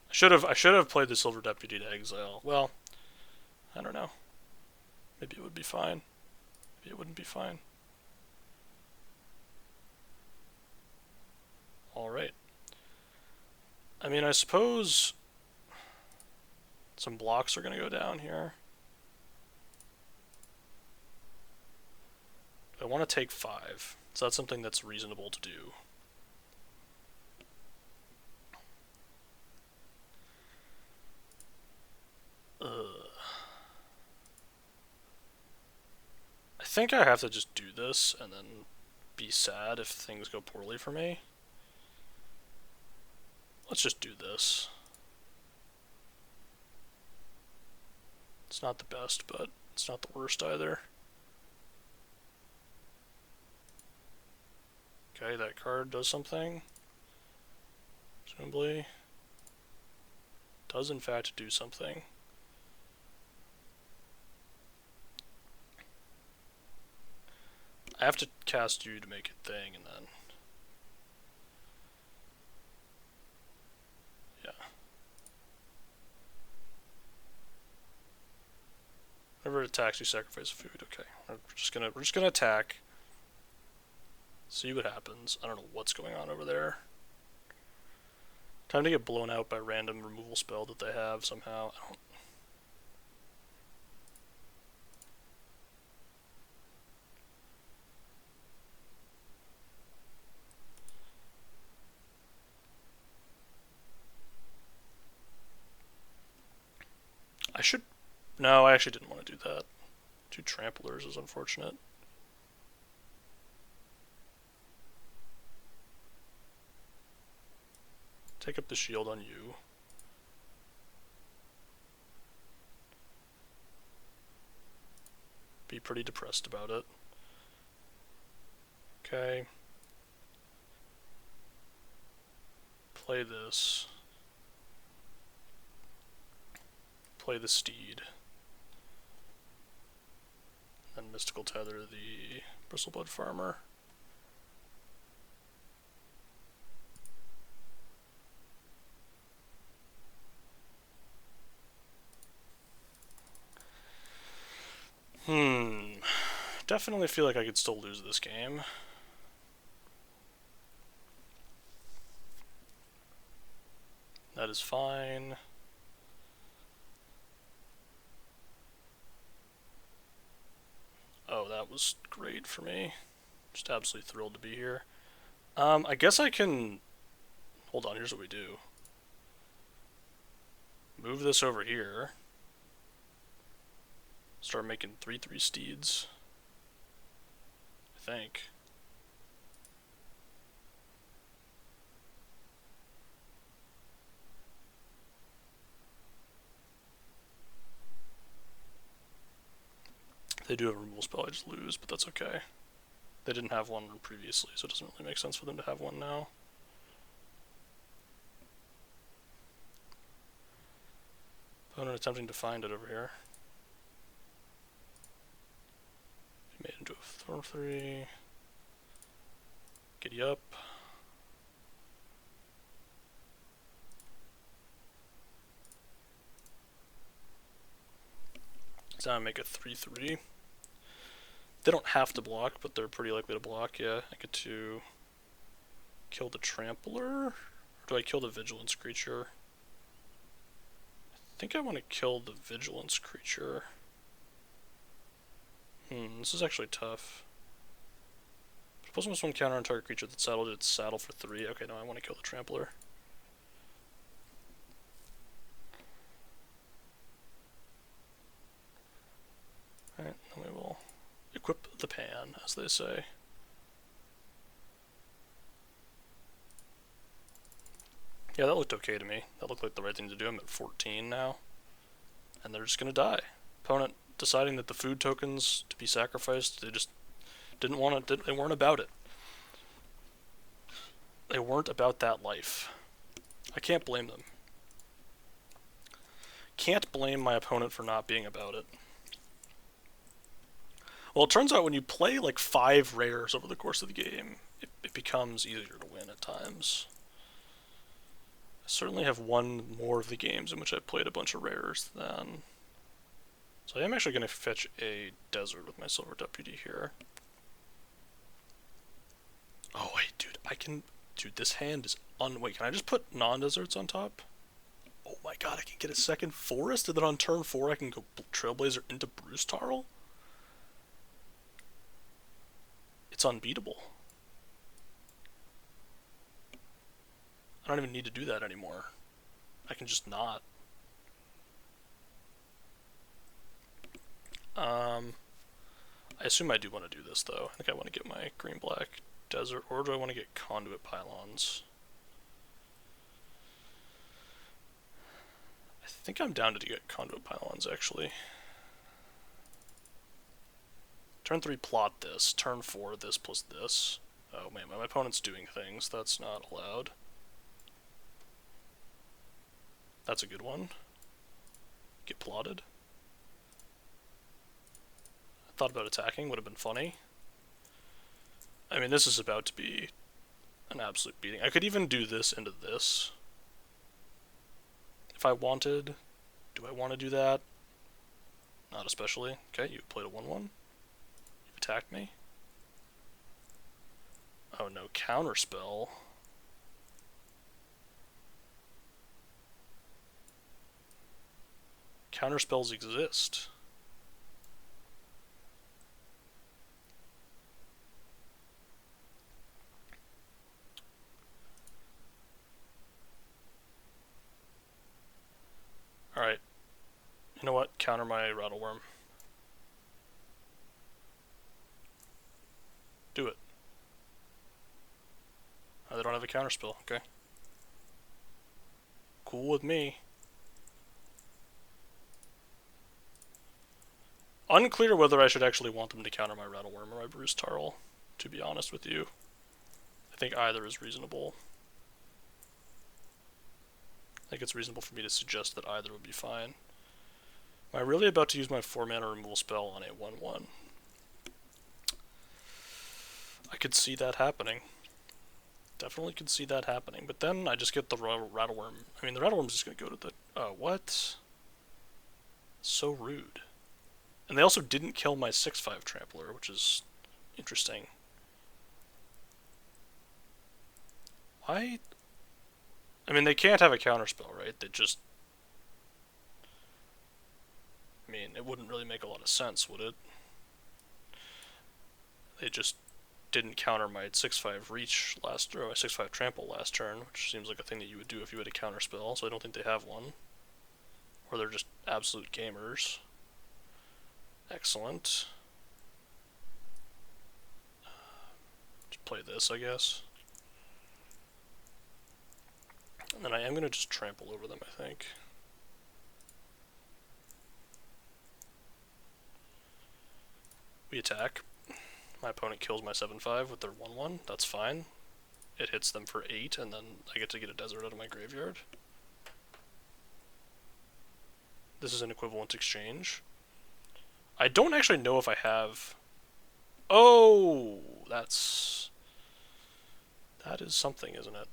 I should have played the Silver Deputy to exile. Well, I don't know. Maybe it would be fine. Maybe it wouldn't be fine. Alright. I mean, I suppose some blocks are going to go down here. I want to take 5. So that's something that's reasonable to do. I think I have to just do this and then be sad if things go poorly for me. Let's just do this. It's not the best, but it's not the worst either. Okay, that card does something. Presumably. Does in fact do something. I have to cast you to make a thing, and then... yeah. Whenever it attacks, you sacrifice food. Okay, we're just gonna attack. See what happens. I don't know what's going on over there. Time to get blown out by random removal spell that they have somehow. I should... no, I actually didn't want to do that. 2 tramplers is unfortunate. Take up the shield on you. Be pretty depressed about it. Okay. Play this. Play the steed. And Mystical Tether the Bristleblood Farmer. Definitely feel like I could still lose this game. That is fine. Oh, that was great for me. Just absolutely thrilled to be here. I guess I can... hold on, here's what we do. Move this over here. Start making 3/3 steeds. I think. If they do have a removal spell, I just lose, but that's okay. They didn't have one previously, so it doesn't really make sense for them to have one now. Opponent attempting to find it over here. Made into a 4/3. Giddy up. So now I make a 3/3. They don't have to block, but they're pretty likely to block. Yeah, I get to kill the Trampler. Or do I kill the Vigilance creature? I think I want to kill the Vigilance creature. This is actually tough. +1/+1 counter on target creature that's saddled its saddle for 3. Okay, no, I want to kill the Trampler. Alright, then we will equip the pan, as they say. Yeah, that looked okay to me. That looked like the right thing to do. I'm at 14 now. And they're just gonna die. Opponent deciding that the food tokens to be sacrificed, they just Didn't want to. They weren't about it. They weren't about that life. I can't blame them. Can't blame my opponent for not being about it. Well, it turns out when you play like 5 rares over the course of the game, it becomes easier to win at times. I certainly have won more of the games in which I've played a bunch of rares than... So I am actually going to fetch a desert with my Silver Deputy here. Oh wait, dude, I can... Dude, this hand is wait, can I just put non-deserts on top? Oh my god, I can get a second forest, and then on turn 4 I can go Trailblazer into Bruce Tarl? It's unbeatable. I don't even need to do that anymore. I can just not. I assume I do want to do this, though. I think I want to get my green-black desert, or do I want to get conduit pylons? I think I'm down to get conduit pylons, actually. Turn 3, plot this. Turn 4, this plus this. Oh man, my opponent's doing things. That's not allowed. That's a good one. Get plotted. I thought about attacking, would have been funny. I mean, this is about to be an absolute beating. I could even do this into this. If I wanted. Do I want to do that? Not especially. Okay, you played a 1-1. You've attacked me. Oh no, counterspell. Counterspells exist. Alright. You know what? Counter my Rattleworm. Do it. Oh, they don't have a counterspell. Okay. Cool with me. Unclear whether I should actually want them to counter my Rattleworm or my Bruce Tarl, to be honest with you. I think either is reasonable. I think it's reasonable for me to suggest that either would be fine. Am I really about to use my 4-mana removal spell on a 1-1? I could see that happening. Definitely could see that happening. But then I just get the Rattleworm. I mean, the Rattleworm's just going to go to the... what? So rude. And they also didn't kill my 6/5 Trampler, which is interesting. Why? I mean, they can't have a counterspell, right? They just... I mean, it wouldn't really make a lot of sense, would it? They just didn't counter my 6/5 reach last, or my 6/5 trample last turn, which seems like a thing that you would do if you had a counterspell, so I don't think they have one. Or they're just absolute gamers. Excellent. Just play this, I guess. And then I am going to just trample over them, I think. We attack. My opponent kills my 7/5 with their 1/1. That's fine. It hits them for 8, and then I get to get a desert out of my graveyard. This is an equivalent exchange. I don't actually know if I have... Oh! That is something, isn't it?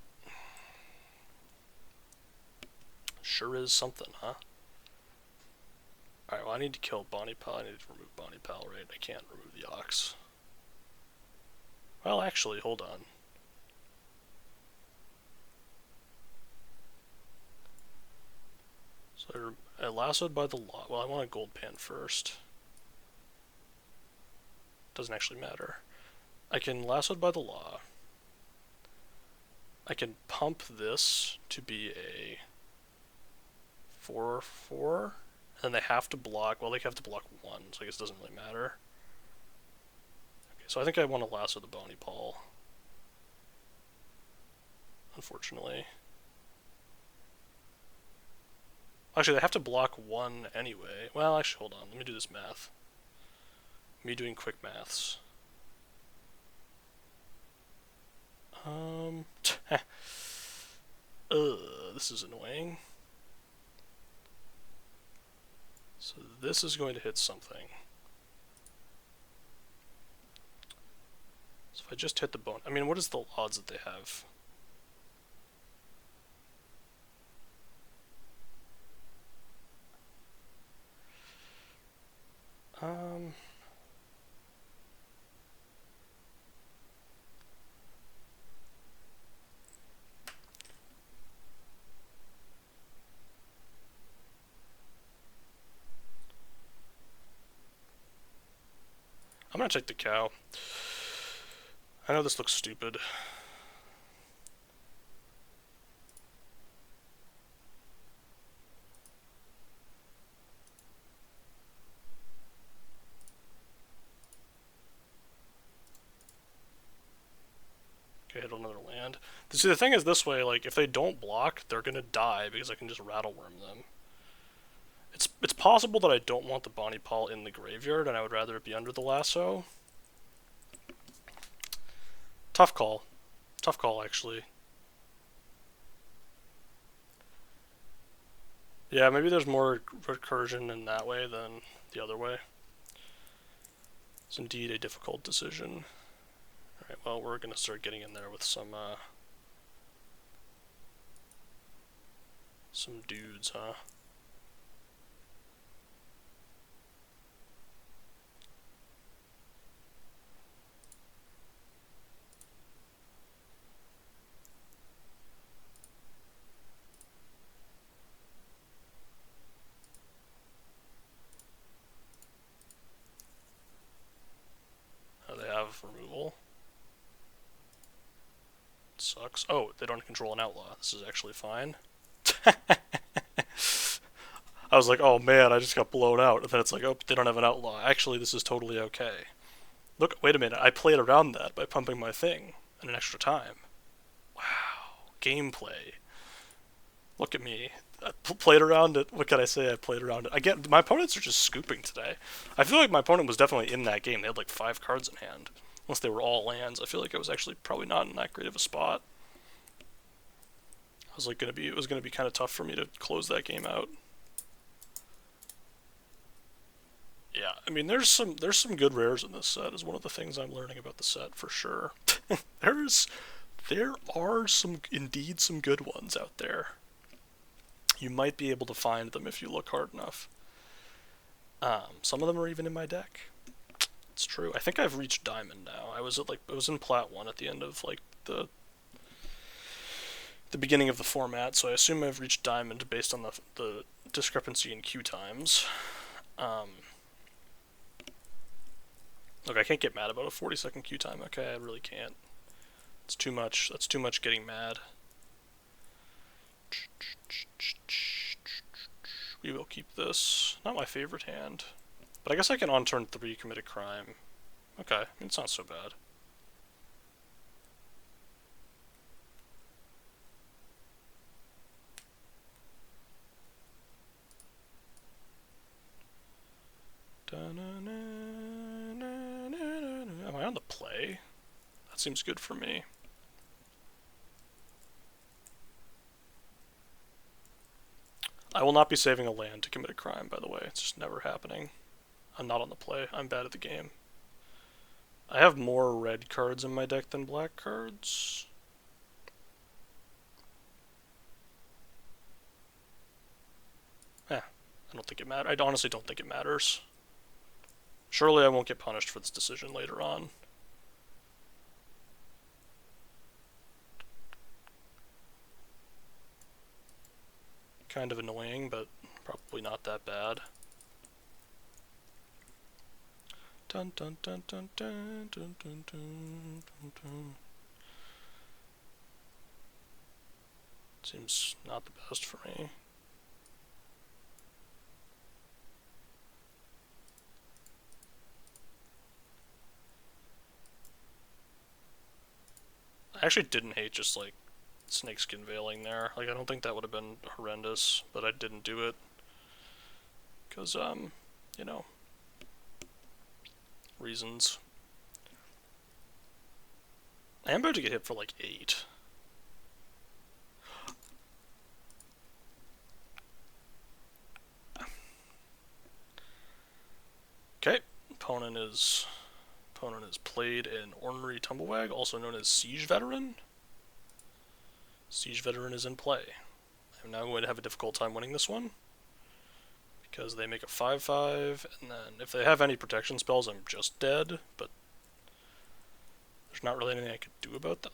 Sure is something, huh? Alright, well I need to kill Bonnie Pal. I need to remove Bonnie Pal, right? I can't remove the Ox. Well, actually, hold on. So I lassoed by the law. Well, I want a gold pan first. Doesn't actually matter. I can lassoed by the law. I can pump this to be a 4/4, and they have to block. Well, they have to block 1, so I guess it doesn't really matter. Okay, so I think I want to lasso the Bonnie Paul. Unfortunately. Actually, they have to block 1 anyway. Well, actually, hold on. Let me do this math. Me doing quick maths. Um, this is annoying. So this is going to hit something. So if I just hit the bone, I mean, what is the odds that they have? Um, I'm gonna take the cow. I know this looks stupid. Okay, hit another land. See, the thing is this way, like, if they don't block, they're gonna die because I can just rattle worm them. It's possible that I don't want the Bonnie Paul in the graveyard and I would rather it be under the lasso. Tough call. Tough call, actually. Yeah, maybe there's more recursion in that way than the other way. It's indeed a difficult decision. Alright, well, we're gonna start getting in there with some dudes, huh? They have removal. Sucks. Oh, they don't control an outlaw. This is actually fine. I was like, oh man, I just got blown out. And then it's like, oh, they don't have an outlaw. Actually, this is totally okay. Look, wait a minute. I played around that by pumping my thing in an extra time. Wow. Gameplay. Look at me. I played around it. What can I say? I played around it. Again, my opponents are just scooping today. I feel like my opponent was definitely in that game. They had like 5 cards in hand. Unless they were all lands. I feel like I was actually probably not in that great of a spot. I was like it was gonna be kind of tough for me to close that game out. Yeah, I mean there's some good rares in this set is one of the things I'm learning about the set for sure. there are indeed some good ones out there. You might be able to find them if you look hard enough. Some of them are even in my deck. It's true. I think I've reached Diamond now. I was in Plat 1 at the end of like the beginning of the format, so I assume I've reached Diamond based on the discrepancy in queue times. Look, I can't get mad about a 40-second queue time. Okay, I really can't. It's too much. That's too much getting mad. We will keep this. Not my favorite hand. But I guess I can on turn 3 commit a crime. Okay, I mean, it's not so bad. Am I on the play? That seems good for me. I will not be saving a land to commit a crime, by the way. It's just never happening. I'm not on the play. I'm bad at the game. I have more red cards in my deck than black cards. I don't think it matters. I honestly don't think it matters. Surely I won't get punished for this decision later on. Kind of annoying, but probably not that bad. Dun dun dun dun dun dun dun dun dun dun. Seems not the best for me. I actually didn't hate just like Snakeskin Veiling there. Like, I don't think that would have been horrendous, but I didn't do it. Because, you know, reasons. I am about to get hit for like 8. Okay, opponent is played an Ornery Tumblewag, also known as Siege Veteran. Siege Veteran is in play. I'm now going to have a difficult time winning this one, because they make a 5/5, and then if they have any protection spells, I'm just dead, but there's not really anything I could do about that.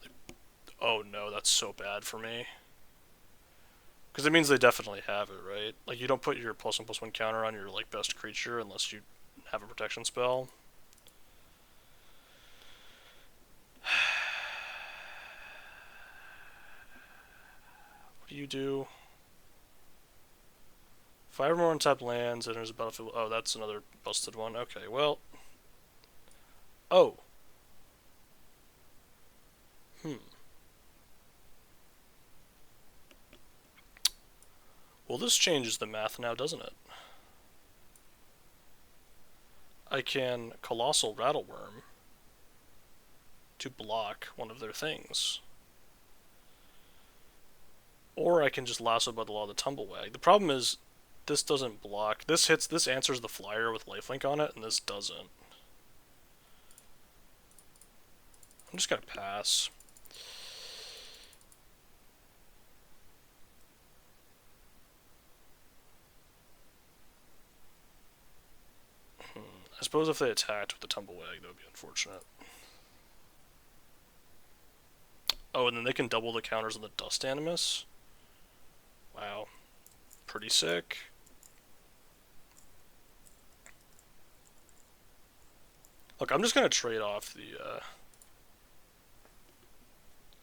Oh no, that's so bad for me. Because it means they definitely have it, right? Like, you don't put your +1/+1 counter on your, like, best creature unless you have a protection spell. What do you do? 5 or more untapped lands, and there's a battlefield. Oh, that's another busted one. Okay, well. Oh. Well, this changes the math now, doesn't it? I can Colossal Rattleworm to block one of their things. Or I can just Lasso by the Law of the Tumblewag. The problem is, this doesn't block. This answers the flyer with lifelink on it, and this doesn't. I'm just gonna pass. I suppose if they attacked with the Tumblewag, that would be unfortunate. Oh, and then they can double the counters on the Dust Animus? Wow. Pretty sick. Look, I'm just gonna trade off the,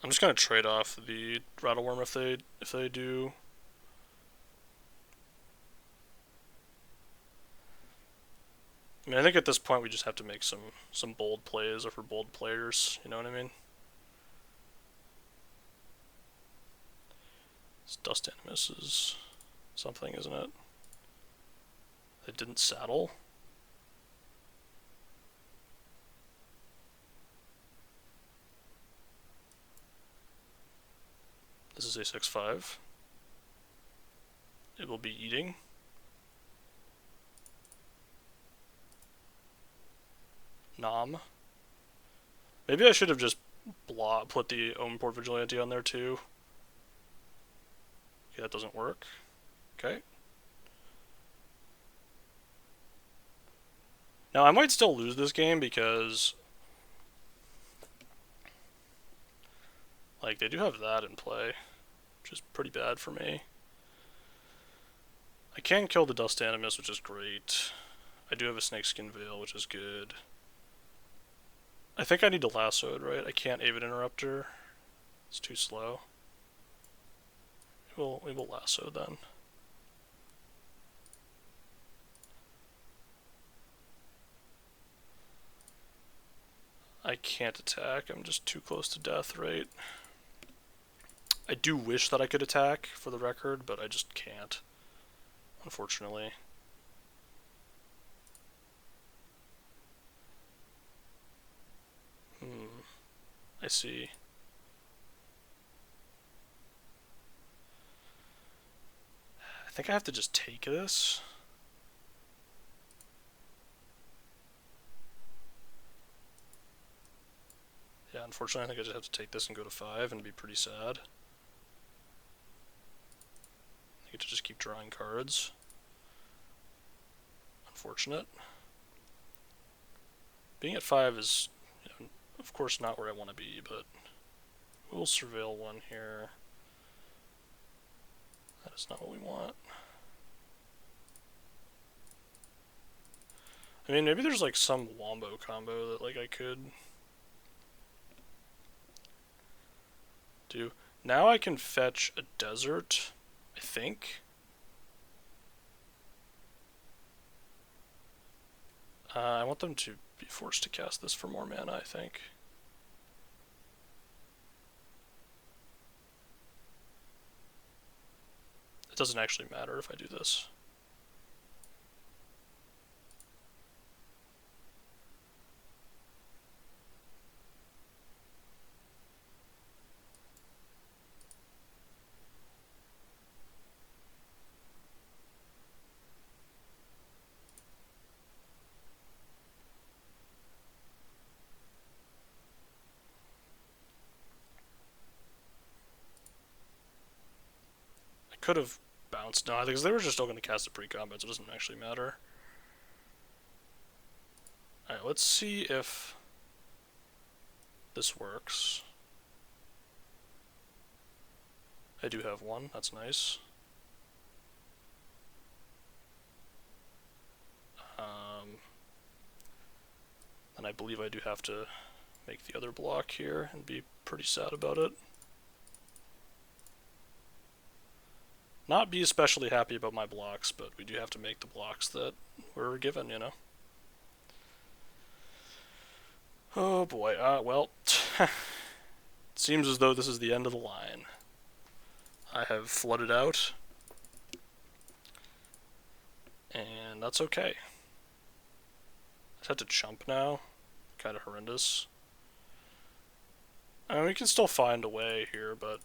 I'm just gonna trade off the Rattleworm if they do. I mean, I think at this point we just have to make some bold plays or for bold players, you know what I mean? This Dust Animus is something, isn't it? They didn't saddle. This is a 6/5. It will be eating. Nom. Maybe I should have just put the Omenport Vigilante on there too. Okay, that doesn't work. Okay. Now I might still lose this game because, like, they do have that in play, which is pretty bad for me. I can kill the Dust Animus, which is great. I do have a Snakeskin Veil, which is good. I think I need to lasso it, right? I can't Avid Interrupter. It's too slow. We will lasso then. I can't attack. I'm just too close to death, right? I do wish that I could attack, for the record, but I just can't, unfortunately. I see. I think I have to just take this. Yeah, unfortunately I think I just have to take this and go to 5 and be pretty sad. I get to just keep drawing cards. Unfortunate. Being at 5 is, you know, of course not where I want to be, but we'll surveil one here. That is not what we want. I mean, maybe there's like some Wombo combo that like I could do. Now I can fetch a desert, I think. I want them to be forced to cast this for more mana, I think. It doesn't actually matter if I do this. could have bounced. No, because they were just still going to cast a pre-combat, so it doesn't actually matter. Alright, let's see if this works. I do have one, that's nice. And I believe I do have to make the other block here and be pretty sad about it. Not be especially happy about my blocks, but we do have to make the blocks that we're given, you know? Oh boy, well, it seems as though this is the end of the line. I have flooded out, and that's okay. I just have to chump now, kind of horrendous. I mean, we can still find a way here, but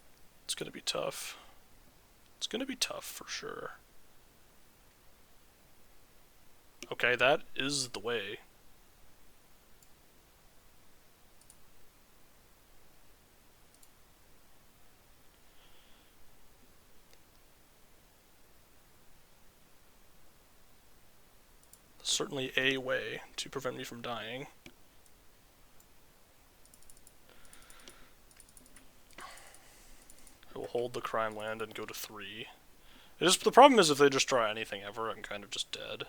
it's gonna be tough. It's gonna be tough for sure. Okay, that is the way. Certainly a way to prevent me from dying. I will hold the crime land and go to 3. The problem is if they just draw anything ever, I'm kind of just dead.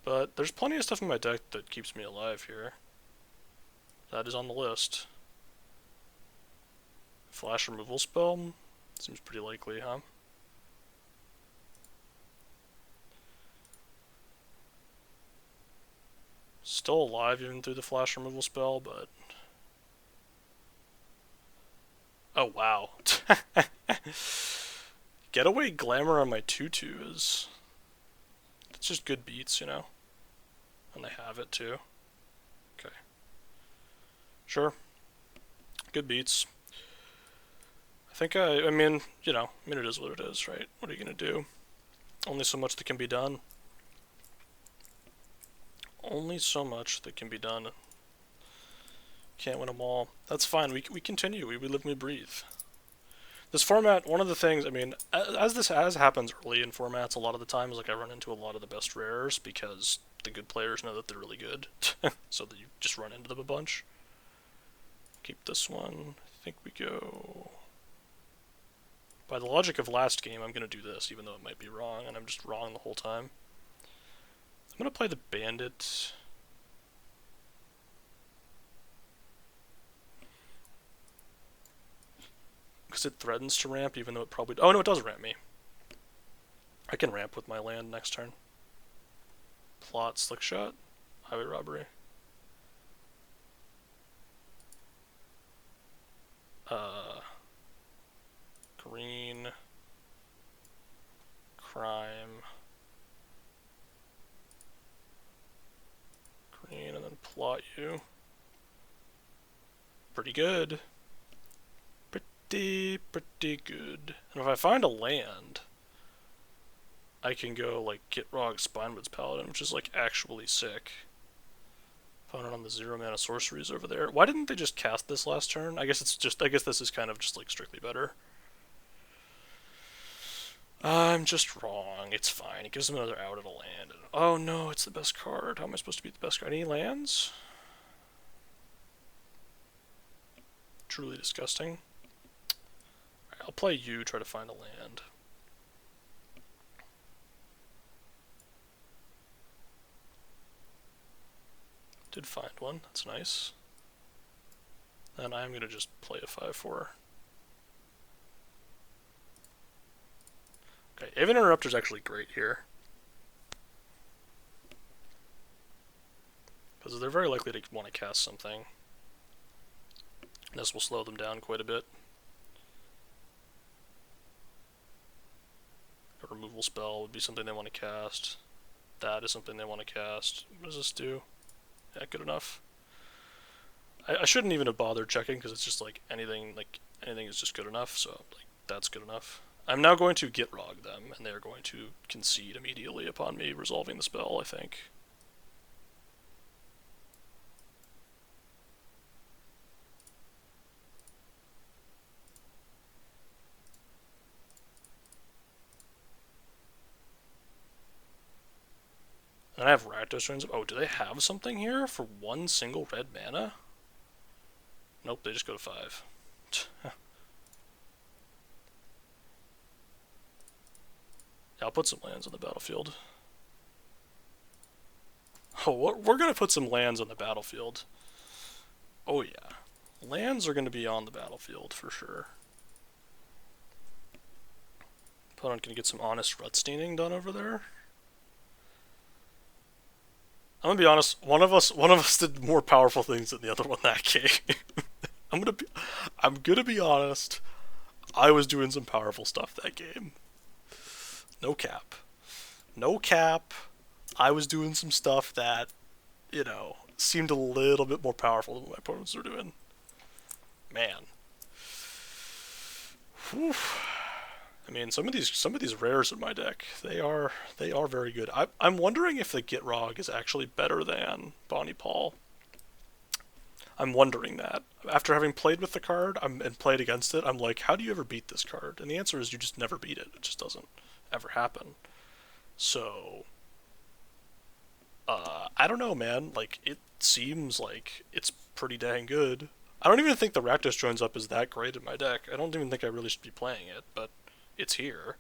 But there's plenty of stuff in my deck that keeps me alive here. That is on the list. Flash removal spell? Seems pretty likely, huh? Still alive even through the flash removal spell, but... Oh, wow. Getaway Glamour on my 2/2 is... It's just good beats, you know? And they have it, too. Okay. Sure. Good beats. I mean, you know, it is what it is, right? What are you gonna do? Only so much that can be done. Only so much that can be done. Can't win them all. That's fine. We continue. We live and we breathe. This format, one of the things, I mean, as happens early in formats, a lot of the times, like I run into a lot of the best rares because the good players know that they're really good, so that you just run into them a bunch. Keep this one. I think we go. By the logic of last game, I'm gonna do this, even though it might be wrong, and I'm just wrong the whole time. I'm gonna play the Bandit. Because it threatens to ramp, even though it probably... Oh, no, it does ramp me. I can ramp with my land next turn. Plot, Slick Shot, Highway Robbery. Green. Crime. Green, and then plot you. Pretty good. Pretty good. And if I find a land, I can go, like, Gitrog Spinewoods Paladin, which is, like, actually sick. Found it on the 0 mana sorceries over there. Why didn't they just cast this last turn? I guess this is kind of just, like, strictly better. I'm just wrong. It's fine. It gives them another out of a land. Oh no, it's the best card. How am I supposed to beat the best card? Any lands? Truly disgusting. Alright, I'll play you, try to find a land. Did find one. That's nice. Then I'm going to just play a 5/4. Okay, Aven Interrupter is actually great here. Because they're very likely to want to cast something. This will slow them down quite a bit. A removal spell would be something they want to cast. That is something they want to cast. What does this do? Yeah, good enough. I shouldn't even have bothered checking because it's just like anything is just good enough, so like that's good enough. I'm now going to Gitrog them, and they're going to concede immediately upon me resolving the spell, I think. And I have Rakdos Joins. Oh, do they have something here for one single red mana? Nope, they just go to 5. Yeah, I'll put some lands on the battlefield. Oh, we're going to put some lands on the battlefield. Oh yeah. Lands are going to be on the battlefield for sure. Opponent going to get some honest Rutsteining done over there. I'm gonna be honest. One of us did more powerful things than the other one that game. I'm gonna be honest. I was doing some powerful stuff that game. No cap. No cap. I was doing some stuff that, seemed a little bit more powerful than what my opponents were doing. Man. Whew. I mean, some of these rares in my deck, they are very good. I'm wondering if the Gitrog is actually better than Bonnie Paul. I'm wondering that. After having played with the card and played against it, I'm like, how do you ever beat this card? And the answer is you just never beat it. It just doesn't ever happen. So, I don't know, man. Like, it seems like it's pretty dang good. I don't even think the Rakdos Joins Up is that great in my deck. I don't even think I really should be playing it, but it's here.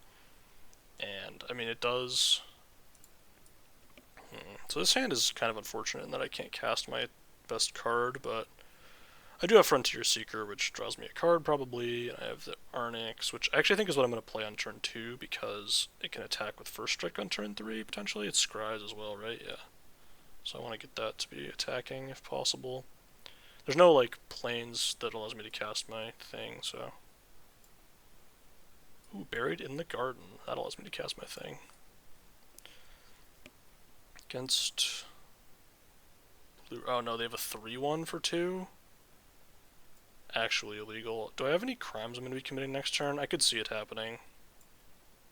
And, I mean, it does... So this hand is kind of unfortunate in that I can't cast my best card, but I do have Frontier Seeker, which draws me a card probably, and I have the Arnix, which I actually think is what I'm going to play on turn 2, because it can attack with First Strike on turn 3, potentially. It's Scries as well, right? Yeah. So I want to get that to be attacking, if possible. There's no, like, planes that allows me to cast my thing, so... Ooh, Buried in the Garden. That allows me to cast my thing. Against... Blue... Oh, no, they have a 3-1 for 2? Actually illegal. Do I have any crimes I'm going to be committing next turn? I could see it happening.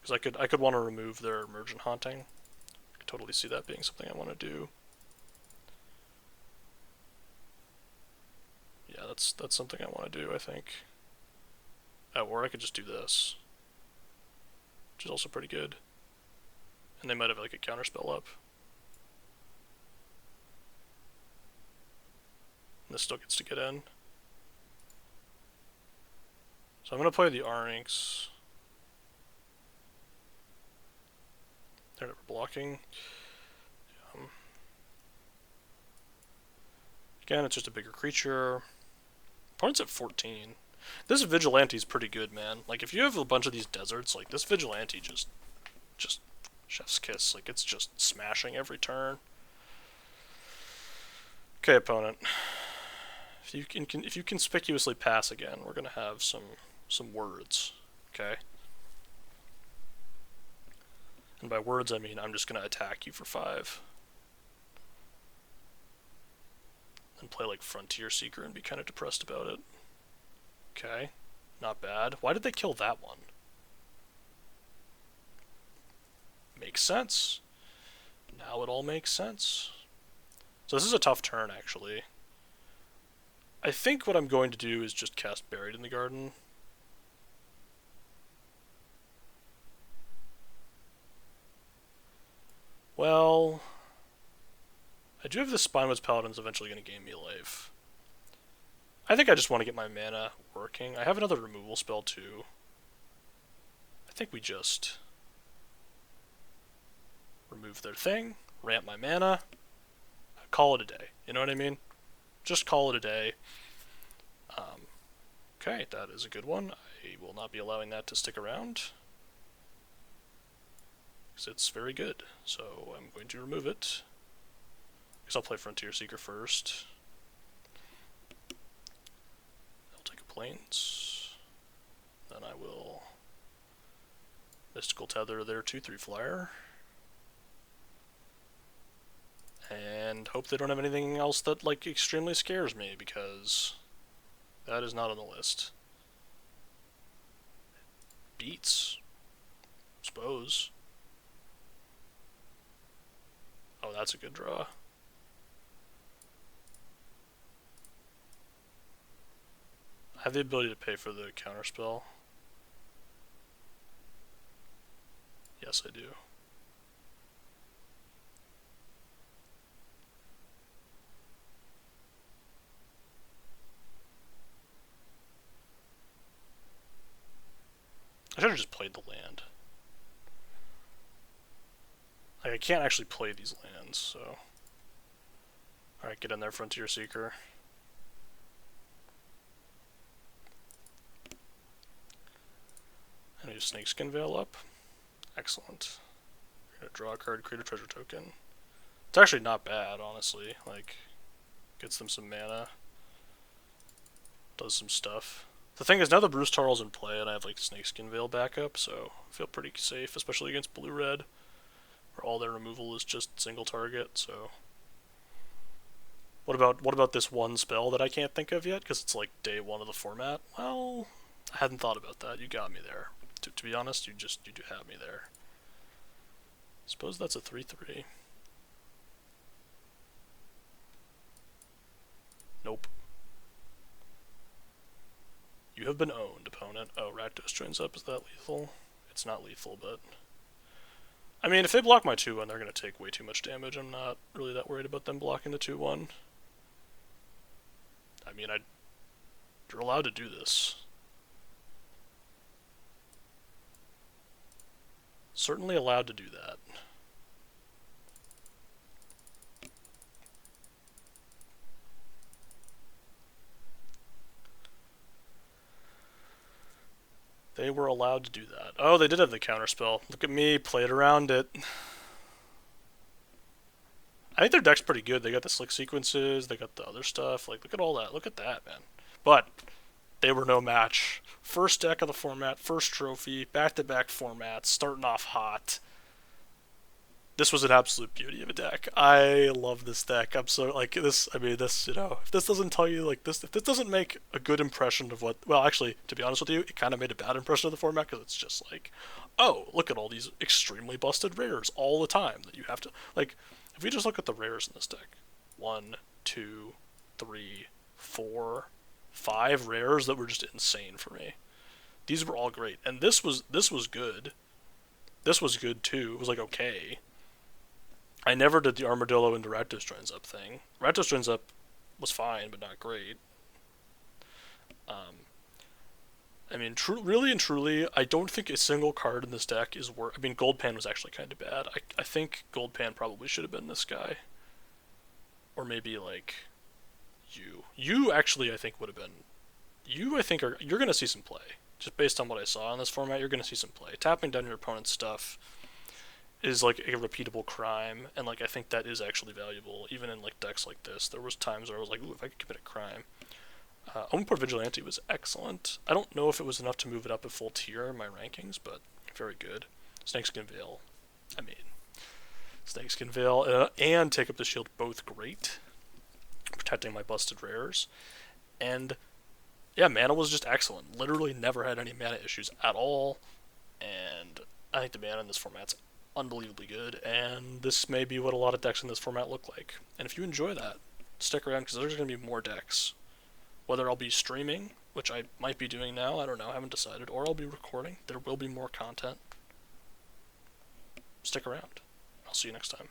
Because I could want to remove their Emergent Haunting. I could totally see that being something I want to do. Yeah, that's something I want to do, I think. Oh, or I could just do this. Which is also pretty good. And they might have like a counterspell up. And this still gets to get in. So I'm going to play the Arnix. They're never blocking. Again, it's just a bigger creature. Opponent's at 14. This Vigilante's pretty good, man. Like, if you have a bunch of these deserts, like, this Vigilante just chef's kiss. Like, it's just smashing every turn. Okay, opponent. If you conspicuously pass again, we're gonna have some words. Okay? And by words, I mean I'm just gonna attack you for 5. And play, like, Frontier Seeker and be kind of depressed about it. Okay, not bad. Why did they kill that one? Makes sense. Now it all makes sense. So this is a tough turn, actually. I think what I'm going to do is just cast Buried in the Garden. Well... I do have the Spinewoods Paladin's eventually going to gain me life. I think I just want to get my mana working. I have another removal spell too. I think we just remove their thing, ramp my mana, call it a day. You know what I mean? Just call it a day. Okay, that is a good one. I will not be allowing that to stick around, because it's very good. So I'm going to remove it. I guess I'll play Frontier Seeker first. I'll take a Plains. Then I will Mystical Tether their 2/3 flyer. And hope they don't have anything else that, like, extremely scares me, because that is not on the list. Beats. Suppose. Oh, that's a good draw. I have the ability to pay for the counterspell. Yes, I do. have just played the land. Like, I can't actually play these lands, so... Alright, get in there, Frontier Seeker. And I use Snakeskin Veil up. Excellent. We're gonna draw a card, create a treasure token. It's actually not bad, honestly. Like, gets them some mana. Does some stuff. The thing is, now the Bruce Tarl's in play, and I have, like, Snakeskin Veil backup, so I feel pretty safe, especially against blue-red, where all their removal is just single target, so... What about this one spell that I can't think of yet, because it's, like, day one of the format? Well, I hadn't thought about that. You got me there. To be honest, you do have me there. Suppose that's a 3/3. Nope. You have been owned, opponent. Oh, Rakdos joins up. Is that lethal? It's not lethal, but... I mean, if they block my 2/1, they're going to take way too much damage. I'm not really that worried about them blocking the 2/1. I mean, you're allowed to do this. Certainly allowed to do that. They were allowed to do that. Oh, they did have the counterspell. Look at me, played around it. I think their deck's pretty good. They got the slick sequences, they got the other stuff. Like, look at all that. Look at that, man. But they were no match. First deck of the format, first trophy, back-to-back formats, starting off hot. This was an absolute beauty of a deck. I love this deck. I'm so, like, this, I mean, this, you know, if this doesn't tell you, like, this, if this doesn't make a good impression of what, well, actually, to be honest with you, it kind of made a bad impression of the format, because it's just like, oh, look at all these extremely busted rares all the time that you have to, like, if we just look at the rares in this deck, 1, 2, 3, 4, 5 rares that were just insane for me. These were all great, and this was good. This was good too. It was like okay. I never did the Armadillo into Rakdos joins up thing. Rakdos joins up was fine, but not great. I mean, really and truly, I don't think a single card in this deck is worth... I mean, Goldpan was actually kind of bad. I think Goldpan probably should have been this guy. Or maybe, like, you. You, actually, I think would have been... You, I think, you're going to see some play. Just based on what I saw in this format, you're going to see some play. Tapping down your opponent's stuff is, like, a repeatable crime, and, like, I think that is actually valuable. Even in, like, decks like this, there was times where I was like, ooh, if I could commit a crime. Omniport Vigilante was excellent. I don't know if it was enough to move it up a full tier in my rankings, but very good. Snakeskin Veil, I mean, Snakeskin Veil and Take Up the Shield, both great. Protecting my busted rares. And, yeah, mana was just excellent. Literally never had any mana issues at all. And I think the mana in this format's unbelievably good, and this may be what a lot of decks in this format look like. And if you enjoy that, stick around, because there's going to be more decks. Whether I'll be streaming, which I might be doing now, I don't know, I haven't decided, or I'll be recording. There will be more content. Stick around. I'll see you next time.